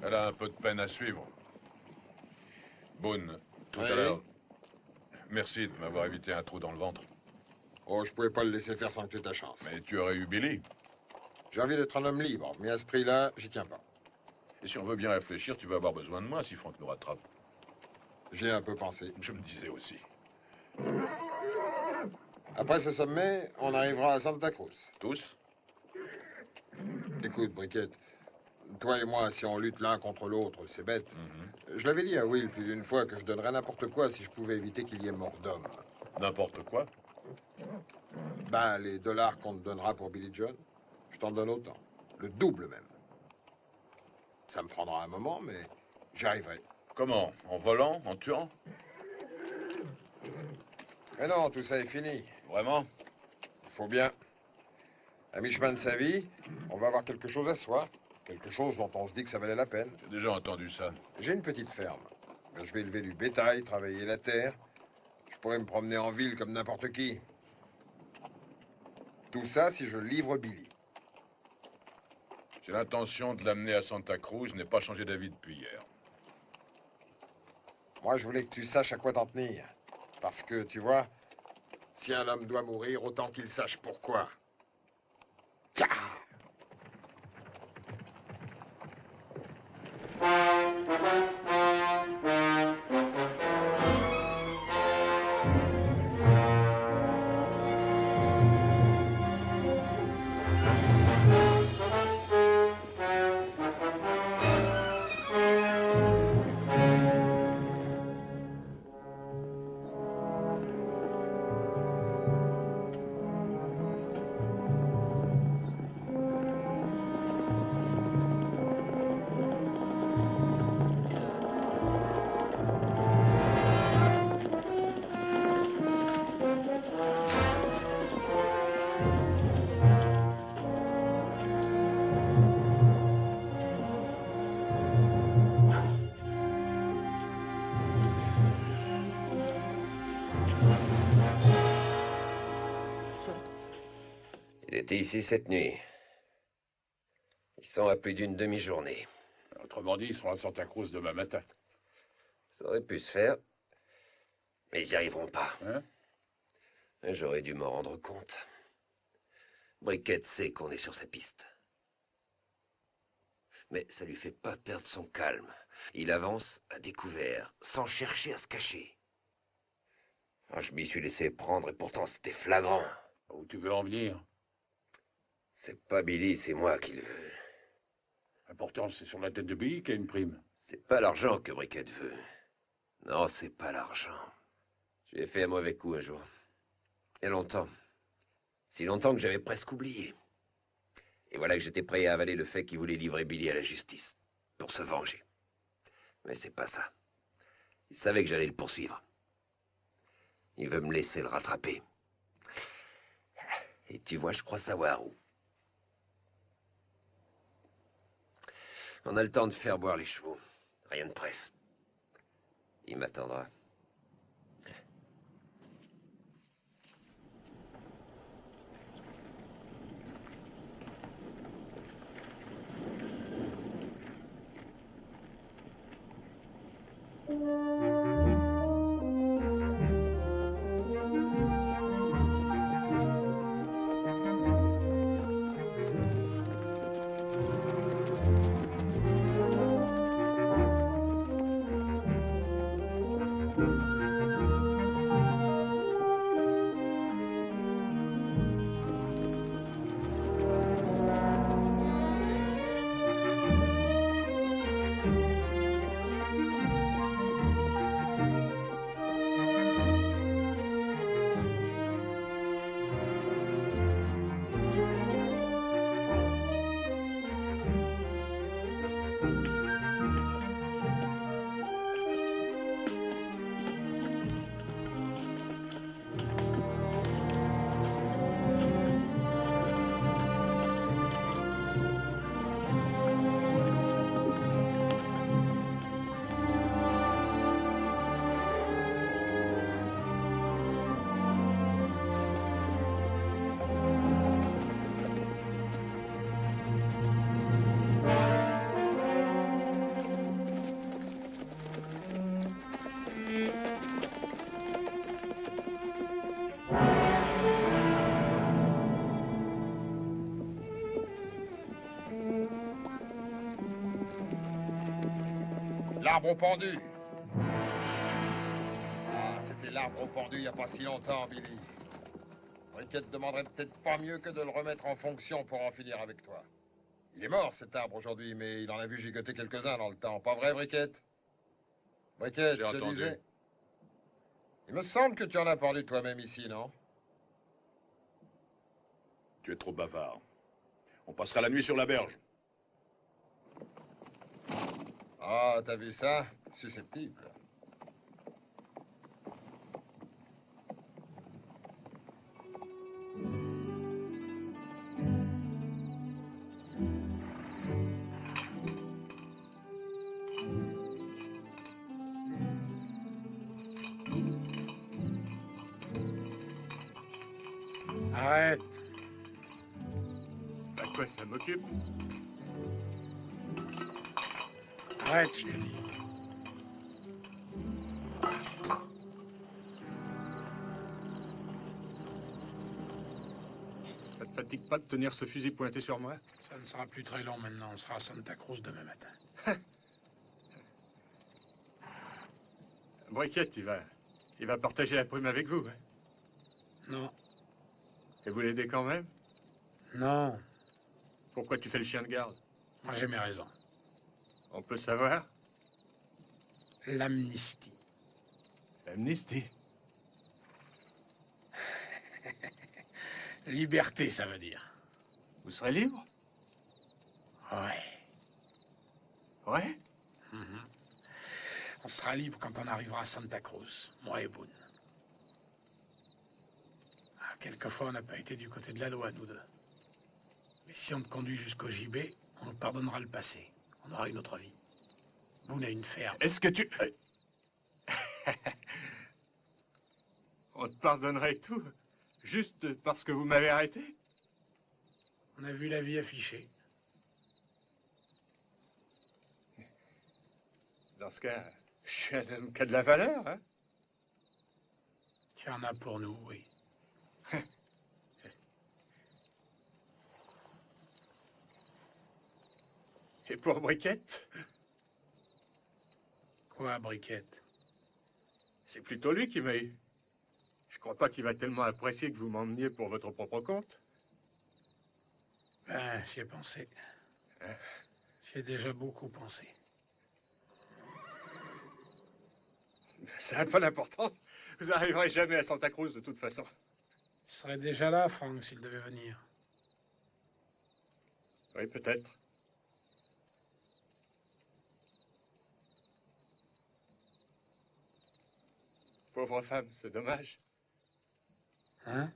Elle a un peu de peine à suivre. Boone, tout Oui. à l'heure, merci de m'avoir évité un trou dans le ventre. Oh, je pouvais pas le laisser faire sans que tu aies ta chance. Mais tu aurais eu Billy. J'ai envie d'être un homme libre, mais à ce prix-là, j'y tiens pas. Et si on veut bien réfléchir, tu vas avoir besoin de moi si Franck nous rattrape. J'ai un peu pensé. Je me disais aussi. Après ce sommet, on arrivera à Santa Cruz. Tous? Écoute, Briquette, toi et moi, si on lutte l'un contre l'autre, c'est bête. Je l'avais dit à Will plus d'une fois que je donnerais n'importe quoi si je pouvais éviter qu'il y ait mort d'homme. N'importe quoi? Ben, les dollars qu'on te donnera pour Billy John, je t'en donne autant. Le double même. Ça me prendra un moment, mais j'y arriverai. Comment? En volant? En tuant? Mais non, tout ça est fini. Vraiment? Il faut bien. À mi-chemin de sa vie, on va avoir quelque chose à soi. Quelque chose dont on se dit que ça valait la peine. J'ai déjà entendu ça. J'ai une petite ferme. Ben, je vais élever du bétail, travailler la terre. Je pourrais me promener en ville comme n'importe qui. Tout ça si je livre Billy. J'ai l'intention de l'amener à Santa Cruz. Je n'ai pas changé d'avis depuis hier. Moi, je voulais que tu saches à quoi t'en tenir. Parce que, tu vois, si un homme doit mourir, autant qu'il sache pourquoi. Tcha! Il était ici cette nuit. Ils sont à plus d'une demi-journée. Autrement dit, ils seront à Santa Cruz demain matin. Ça aurait pu se faire, mais ils n'y arriveront pas. Hein? J'aurais dû m'en rendre compte. Briquette sait qu'on est sur sa piste. Mais ça lui fait pas perdre son calme. Il avance à découvert, sans chercher à se cacher. Ah, je m'y suis laissé prendre et pourtant c'était flagrant. Où tu veux en venir? C'est pas Billy, c'est moi qui le veux. Pourtant, c'est sur la tête de Billy qu'il y a une prime. C'est pas l'argent que Briquette veut. Non, c'est pas l'argent. Je lui ai fait un mauvais coup un jour. Il y a longtemps. Si longtemps que j'avais presque oublié. Et voilà que j'étais prêt à avaler le fait qu'il voulait livrer Billy à la justice. Pour se venger. Mais c'est pas ça. Il savait que j'allais le poursuivre. Il veut me laisser le rattraper. Et tu vois, je crois savoir où. On a le temps de faire boire les chevaux. Rien de presse. Il m'attendra. L'arbre au pendu. Ah, c'était l'arbre au pendu il n'y a pas si longtemps, Billy. Briquette demanderait peut-être pas mieux que de le remettre en fonction pour en finir avec toi. Il est mort, cet arbre, aujourd'hui, mais il en a vu gigoter quelques-uns dans le temps. Pas vrai, Briquette? Briquette, J'ai je entendu. disais... Il me semble que tu en as pendu toi-même ici, non? Tu es trop bavard. On passera la nuit sur la berge. Ah, t'as vu ça? Susceptible. Arrête. Bah quoi, ça m'occupe? Arrête, je te dis. Ça te fatigue pas de tenir ce fusil pointé sur moi? Ça ne sera plus très long maintenant. On sera à Santa Cruz demain matin. Briquette, il va partager la prime avec vous, hein? Non. Et vous l'aidez quand même? Non. Pourquoi tu fais le chien de garde? Moi, j'ai mes raisons. On peut savoir? L'amnistie. L'amnistie? Liberté, ça veut dire. Vous serez libre? Ouais. Ouais? Mhm. On sera libre quand on arrivera à Santa Cruz, moi et Boone. Ah, quelquefois, on n'a pas été du côté de la loi, nous deux. Mais si on te conduit jusqu'au gibet, on te pardonnera le passé. On aura une autre vie. Boone a une ferme. Est-ce que tu... On te pardonnerait tout, juste parce que vous m'avez arrêté? On a vu la vie affichée. Dans ce cas, je suis un homme qui a de la valeur, hein? Tu en as pour nous, oui. Et pour Briquette? Quoi, Briquette? C'est plutôt lui qui m'a eu. Je crois pas qu'il va tellement apprécier que vous m'emmeniez pour votre propre compte. Ben, j'y ai pensé. Hein? J'y ai déjà beaucoup pensé. Ça n'a pas d'importance. Vous n'arriverez jamais à Santa Cruz de toute façon. Tu serais déjà là, Frank, s'il devait venir. Oui, peut-être. Pauvre femme, c'est dommage. Hein?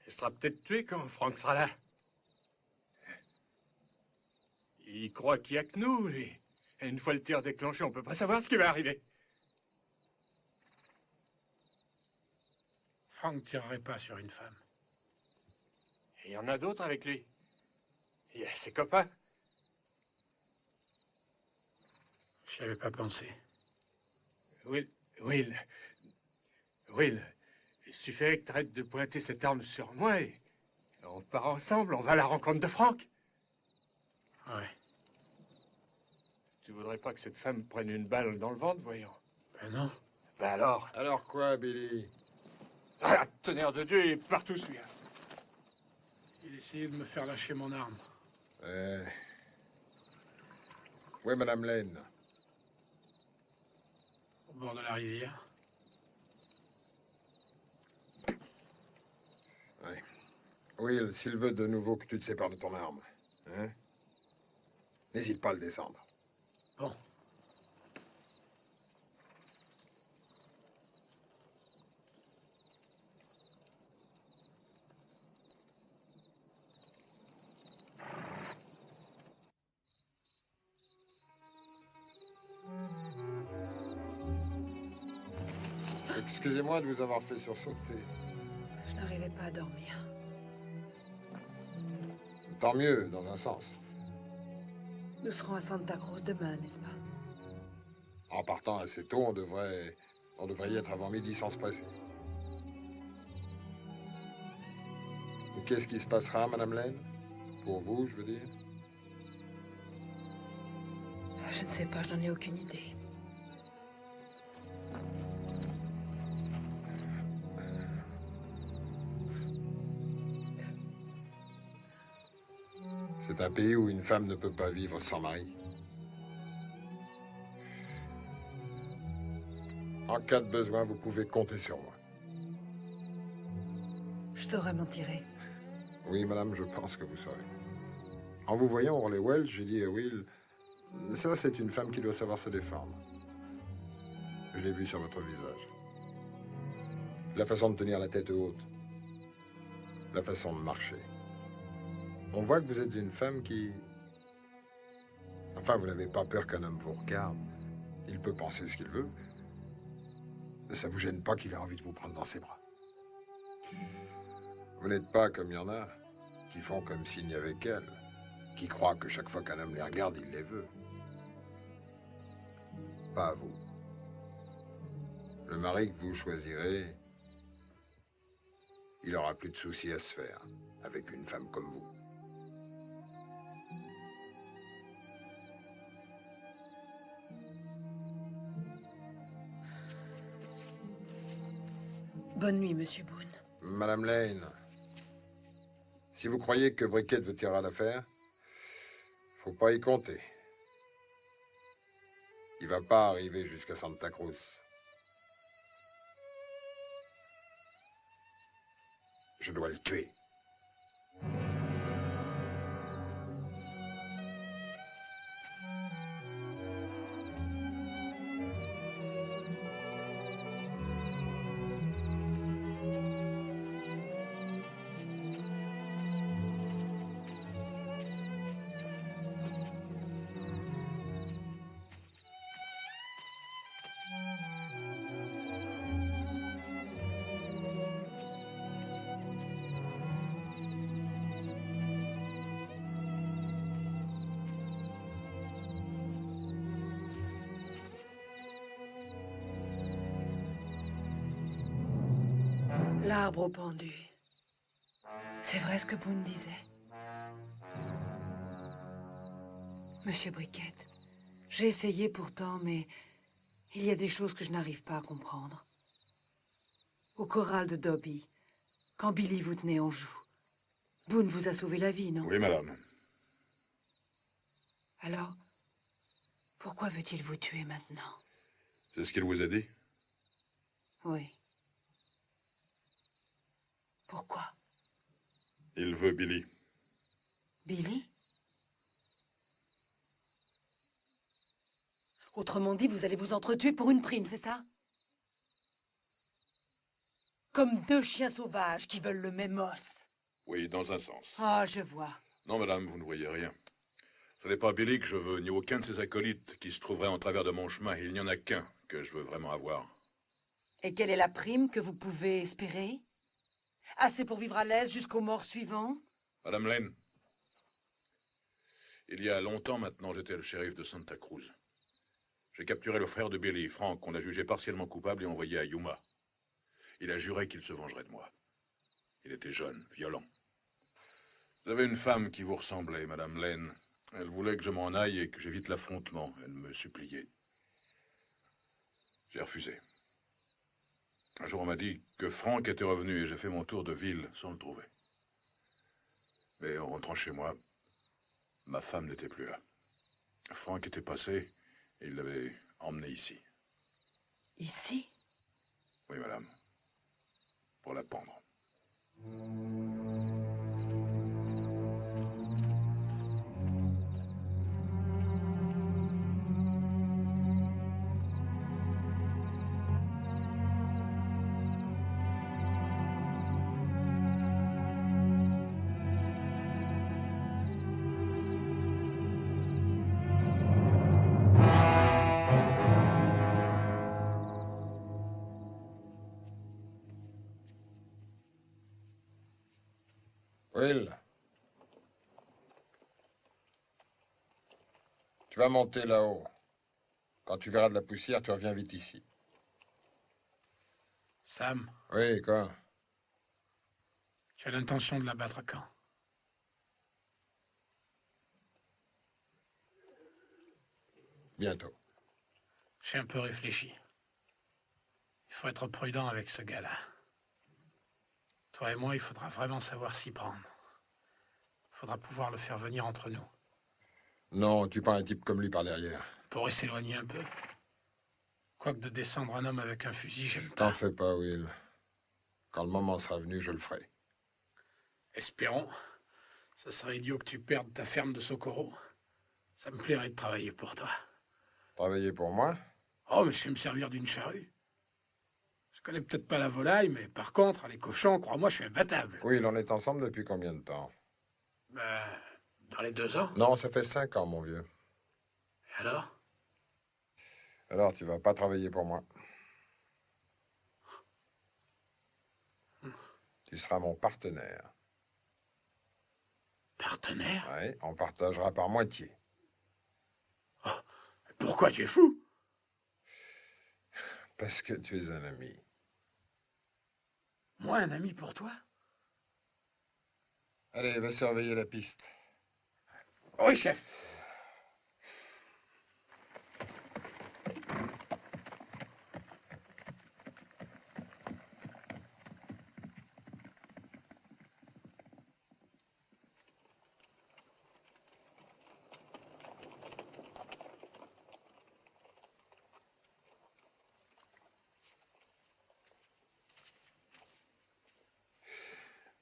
Elle sera peut-être tuée quand Frank sera là. Il croit qu'il n'y a que nous, lui. Et une fois le tir déclenché, on peut pas savoir ce qui va arriver. Frank ne tirerait pas sur une femme. Et il y en a d'autres avec lui. Il y a ses copains. J'y avais pas pensé. Will, il suffirait que tu arrêtes de pointer cette arme sur moi et on part ensemble, on va à la rencontre de Frank. Ouais. Tu voudrais pas que cette femme prenne une balle dans le ventre, voyons? Ben non. Ben alors? Alors quoi, Billy? Ah, la tonnerre de Dieu, il est partout celui-là. Il essayait de me faire lâcher mon arme. Oui, Madame Lane. Au bord de la rivière. Oui. Will, s'il veut de nouveau que tu te sépares de ton arme, hein? N'hésite pas à le descendre. Bon. Excusez-moi de vous avoir fait sursauter. Je n'arrivais pas à dormir. Tant mieux, dans un sens. Nous serons à Santa Cruz demain, n'est-ce pas? En partant assez tôt, on devrait y être avant midi sans se presser. Et qu'est-ce qui se passera, Madame Lane? Pour vous, je veux dire? Je ne sais pas, je n'en ai aucune idée. C'est un pays où une femme ne peut pas vivre sans mari. En cas de besoin, vous pouvez compter sur moi. Je saurais m'en tirer. Oui, madame, je pense que vous saurez. En vous voyant hurler Wells, j'ai dit à Will, ça, c'est une femme qui doit savoir se défendre. Je l'ai vu sur votre visage. La façon de tenir la tête haute. La façon de marcher. On voit que vous êtes une femme qui... Enfin, vous n'avez pas peur qu'un homme vous regarde. Il peut penser ce qu'il veut. Ça vous gêne pas qu'il ait envie de vous prendre dans ses bras. Vous n'êtes pas comme il y en a, qui font comme s'il n'y avait qu'elle, qui croient que chaque fois qu'un homme les regarde, il les veut. Pas à vous. Le mari que vous choisirez, il aura plus de soucis à se faire avec une femme comme vous. Bonne nuit, Monsieur Boone. Madame Lane, si vous croyez que Briquette vous tirera d'affaire, faut pas y compter. Il va pas arriver jusqu'à Santa Cruz. Je dois le tuer. L'arbre au pendu. C'est vrai ce que Boone disait. Monsieur Briquette, j'ai essayé pourtant, mais il y a des choses que je n'arrive pas à comprendre. Au choral de Dobby, quand Billy vous tenait en joue, Boone vous a sauvé la vie, non? Oui, madame. Alors, pourquoi veut-il vous tuer maintenant? C'est ce qu'il vous a dit? Oui. Pourquoi? Il veut Billy. Billy? Autrement dit, vous allez vous entretuer pour une prime, c'est ça? Comme deux chiens sauvages qui veulent le même os. Oui, dans un sens. Ah, je vois. Non, madame, vous ne voyez rien. Ce n'est pas Billy que je veux, ni aucun de ses acolytes qui se trouveraient en travers de mon chemin. Il n'y en a qu'un que je veux vraiment avoir. Et quelle est la prime que vous pouvez espérer? Assez pour vivre à l'aise jusqu'au mort suivant? Madame Lane, il y a longtemps maintenant, j'étais le shérif de Santa Cruz. J'ai capturé le frère de Billy, Frank, qu'on a jugé partiellement coupable et envoyé à Yuma. Il a juré qu'il se vengerait de moi. Il était jeune, violent. Vous avez une femme qui vous ressemblait, Madame Lane. Elle voulait que je m'en aille et que j'évite l'affrontement. Elle me suppliait. J'ai refusé. Un jour, on m'a dit que Frank était revenu et j'ai fait mon tour de ville sans le trouver. Mais en rentrant chez moi, ma femme n'était plus là. Frank était passé et il l'avait emmenée ici. Ici? Oui, madame. Pour la pendre. Will, tu vas monter là-haut. Quand tu verras de la poussière, tu reviens vite ici. Sam, Oui, quoi? tu as l'intention de la battre à quand? Bientôt. J'ai un peu réfléchi. Il faut être prudent avec ce gars-là. Toi et moi, il faudra vraiment savoir s'y prendre. Il faudra pouvoir le faire venir entre nous. Non, tue pas un type comme lui par derrière. Pourrait s'éloigner un peu. Quoique de descendre un homme avec un fusil, j'aime pas. T'en fais pas, Will. Quand le moment sera venu, je le ferai. Espérons. Ça serait idiot que tu perdes ta ferme de Socorro. Ça me plairait de travailler pour toi. Travailler pour moi? Oh, mais je sais me servir d'une charrue. Je connais peut-être pas la volaille, mais par contre, les cochons, crois-moi, je suis imbattable. Will, on est ensemble depuis combien de temps? Ben, dans les 2 ans. Non, ça fait 5 ans, mon vieux. Et alors? Alors, tu vas pas travailler pour moi. Tu seras mon partenaire. Partenaire? Oui, on partagera par moitié. Oh, pourquoi tu es fou? Parce que tu es un ami. Moi, un ami pour toi? Allez, va surveiller la piste. Oui, chef.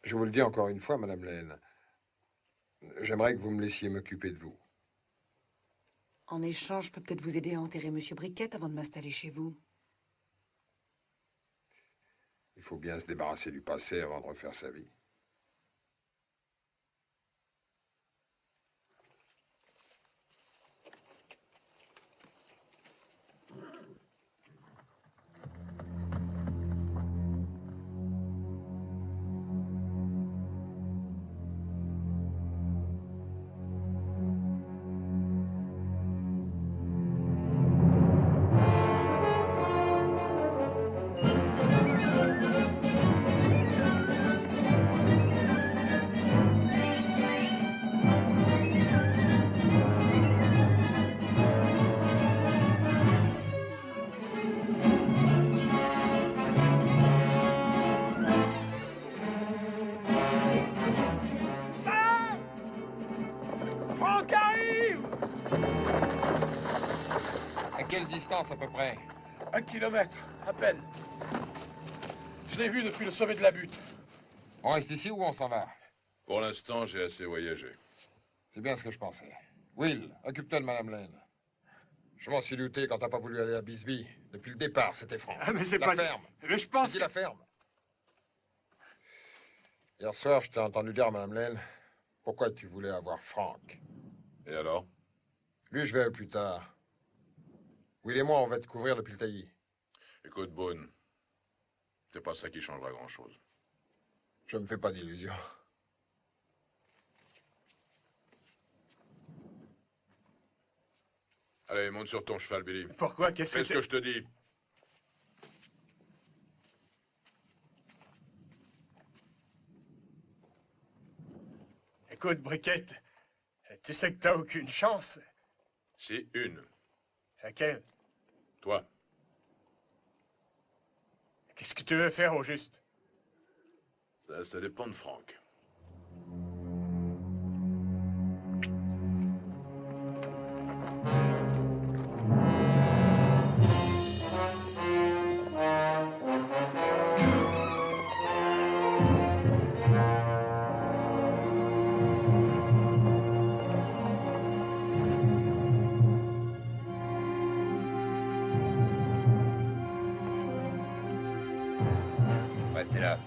Je vous le dis encore une fois, Madame Lane. J'aimerais que vous me laissiez m'occuper de vous. En échange, je peux peut-être vous aider à enterrer Monsieur Briquette avant de m'installer chez vous. Il faut bien se débarrasser du passé avant de refaire sa vie. Franck arrive! À quelle distance, à peu près? 1 kilomètre, à peine. Je l'ai vu depuis le sommet de la butte. On reste ici ou on s'en va? Pour l'instant, j'ai assez voyagé. C'est bien ce que je pensais. Will, occupe-toi de Madame Lane. Je m'en suis douté quand t'as pas voulu aller à Bisbee. Depuis le départ, c'était franc. Ah, mais c'est la pas... ferme. Mais je pense Dis la ferme. Hier soir, je t'ai entendu dire à Madame Lane pourquoi tu voulais avoir Frank. Et alors? Lui, je verrai plus tard. Will et moi, on va te couvrir depuis le taillis. Écoute, Boone, c'est pas ça qui changera grand-chose. Je me fais pas d'illusions. Allez, monte sur ton cheval, Billy. Pourquoi? Qu'est-ce Fais ce que je te dis. Écoute, Briquette, tu sais que t'as aucune chance. Si, une. Laquelle? Toi. Qu'est-ce que tu veux faire au juste? Ça dépend de Franck. Restez là.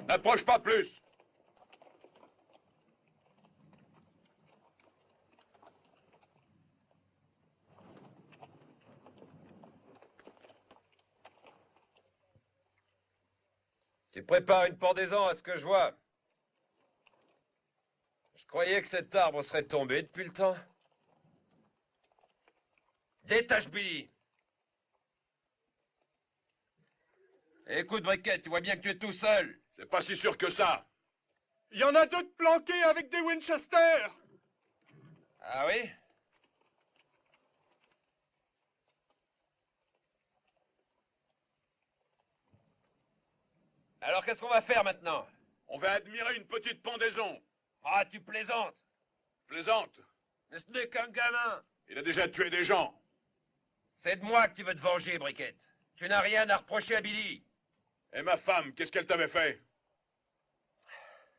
N'approche pas plus! Tu prépares une pendaison à ce que je vois. Je Croyez que cet arbre serait tombé depuis le temps? Détache Billy! Écoute, Briquette, tu vois bien que tu es tout seul. C'est pas si sûr que ça. Il y en a d'autres planqués avec des Winchester. Ah oui? Alors qu'est-ce qu'on va faire maintenant? On va admirer une petite pendaison. Ah, tu plaisantes? Plaisante. Mais ce n'est qu'un gamin. Il a déjà tué des gens. C'est de moi que tu veux te venger, Briquette. Tu n'as rien à reprocher à Billy. Et ma femme, qu'est-ce qu'elle t'avait fait?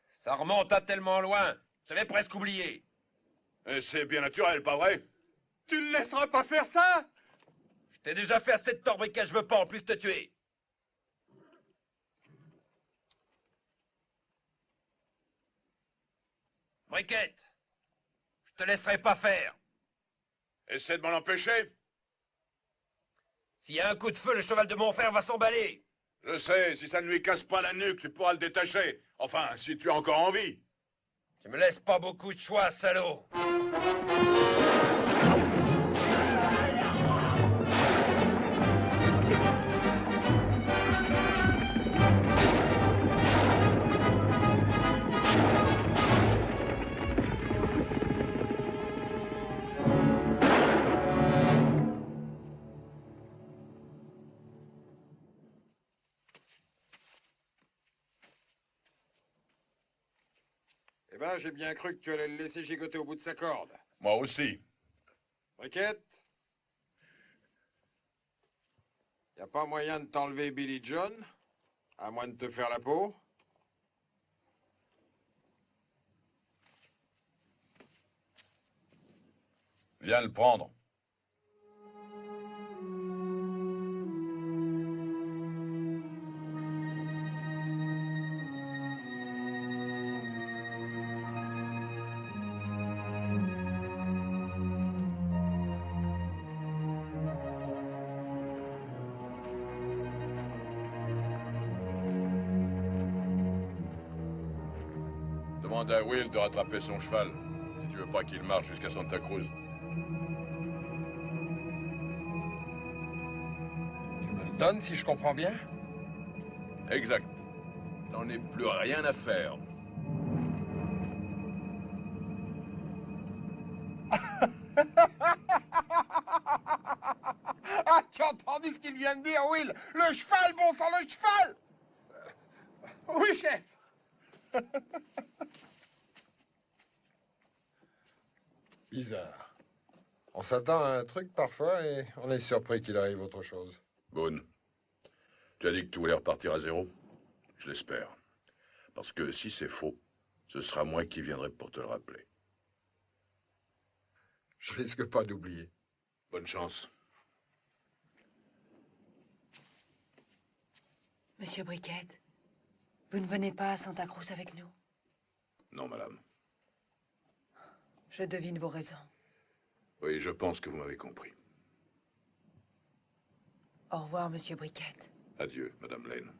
Ça remonte à tellement loin. J'avais presque oublié. Et c'est bien naturel, pas vrai? Tu le laisseras pas faire ça? Je t'ai déjà fait assez de tort, Briquette, je veux pas en plus te tuer. Briquette, je te laisserai pas faire. Essaie de m'en empêcher. S'il y a un coup de feu, le cheval de mon frère va s'emballer. Je sais, si ça ne lui casse pas la nuque, tu pourras le détacher. Enfin, si tu as encore envie. Tu me laisses pas beaucoup de choix, salaud. Eh ben, j'ai bien cru que tu allais le laisser gigoter au bout de sa corde. Moi aussi. Briquette? Y a pas moyen de t'enlever Billy John? À moins de te faire la peau? Viens le prendre. Demande à Will de rattraper son cheval, si tu veux pas qu'il marche jusqu'à Santa Cruz. Tu me le donnes si je comprends bien? Exact. J'en ai plus rien à faire. Ah, tu as entendu ce qu'il vient de dire, Will? Le cheval, bon sang, le cheval! Oui, chef. Bizarre. On s'attend à un truc parfois et on est surpris qu'il arrive autre chose. Boone, tu as dit que tu voulais repartir à zéro? Je l'espère. Parce que si c'est faux, ce sera moi qui viendrai pour te le rappeler. Je risque pas d'oublier. Bonne chance. Monsieur Briquette, vous ne venez pas à Santa Cruz avec nous? Non, madame. Je devine vos raisons. Oui, je pense que vous m'avez compris. Au revoir, monsieur Briquette. Adieu, madame Lane.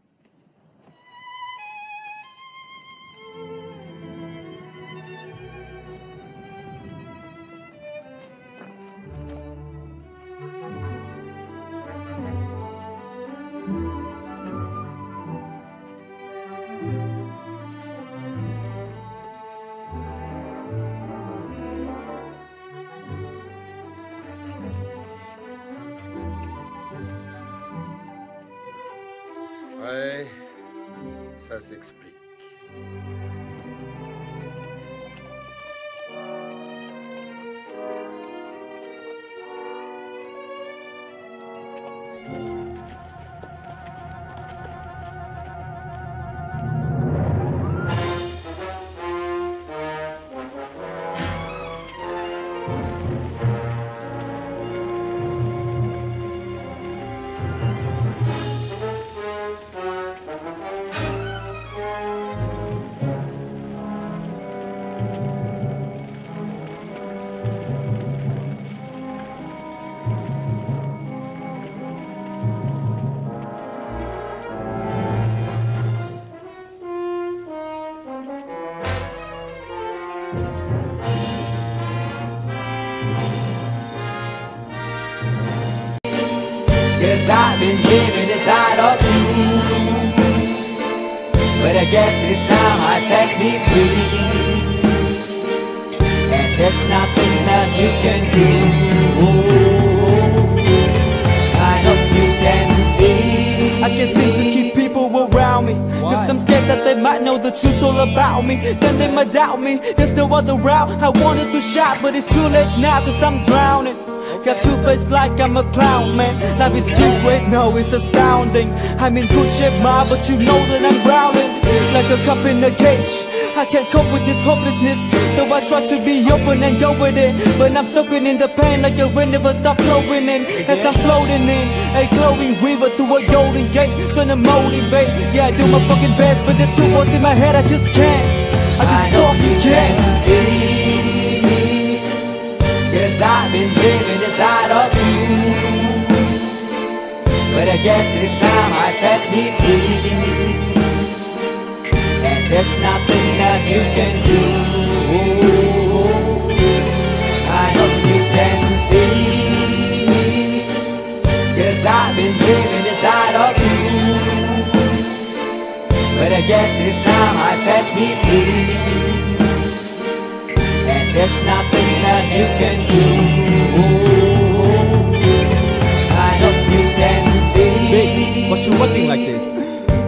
Ouais, ça s'explique. 'Cause I've been living inside of you. But I guess this time I set me free. And there's nothing that you can do. I know you can see. I can't seem to keep people around me. Cause I'm scared that they might know the truth all about me. Then they might doubt me. There's no other route. I wanted to shout, but it's too late now cause I'm drowning. Got two-faced like I'm a clown, man. Life is too great, no, it's astounding. I'm in good shape, ma, but you know that I'm drowning. Like a cup in a cage. I can't cope with this hopelessness. Though I try to be open and go with it, but I'm soaking in the pain like the wind never stop flowing in. As I'm floating in a glowing river through a golden gate, trying to motivate. Yeah, I do my fucking best, but there's two voices in my head, I just can't. I just fucking can't. Cause I've been living inside of you. But I guess this time I set me free. And there's nothing that you can do. I know you can see me. Cause I've been living inside of you. But I guess this time I set me free. And there's nothing that you can do. I know you can see. Babe, what you acting like this?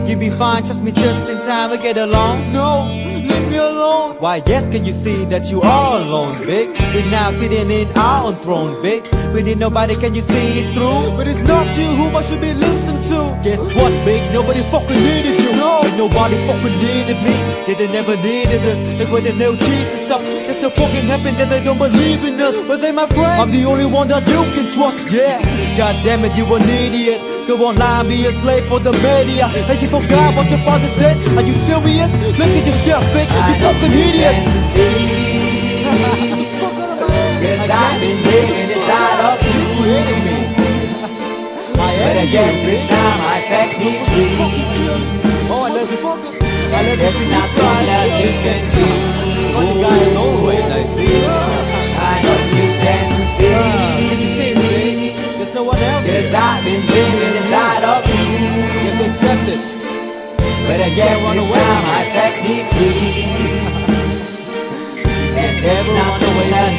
You be fine, trust me, just in time to get along. No, leave me alone. Why, yes, can you see that you are alone, big? We're now sitting in our own throne, big. We need nobody, can you see it through? But it's not you who I should be listening to. Guess what, big? Nobody fucking needed you. No, and nobody fucking needed me. Yeah, they never needed us. Like when they nailed Jesus up, there's no fucking happen that they don't believe in us. But they my friend, I'm the only one that you can trust. Yeah, god damn it, you an idiot. Go online, be a slave for the media. And you forgot what your father said. Are you serious? Look at yourself, big. You fucking idiots. Cause I've been living inside of you. But I guess this time I set me free. Oh, I love this. I love There's this. nothing that you can do. Funny guy is always, I see. I know you can see. Can you see it, babe? There's no one else. Cause I've been living inside of you. You have to accept it. But I guess this time I set me free. And there's nothing that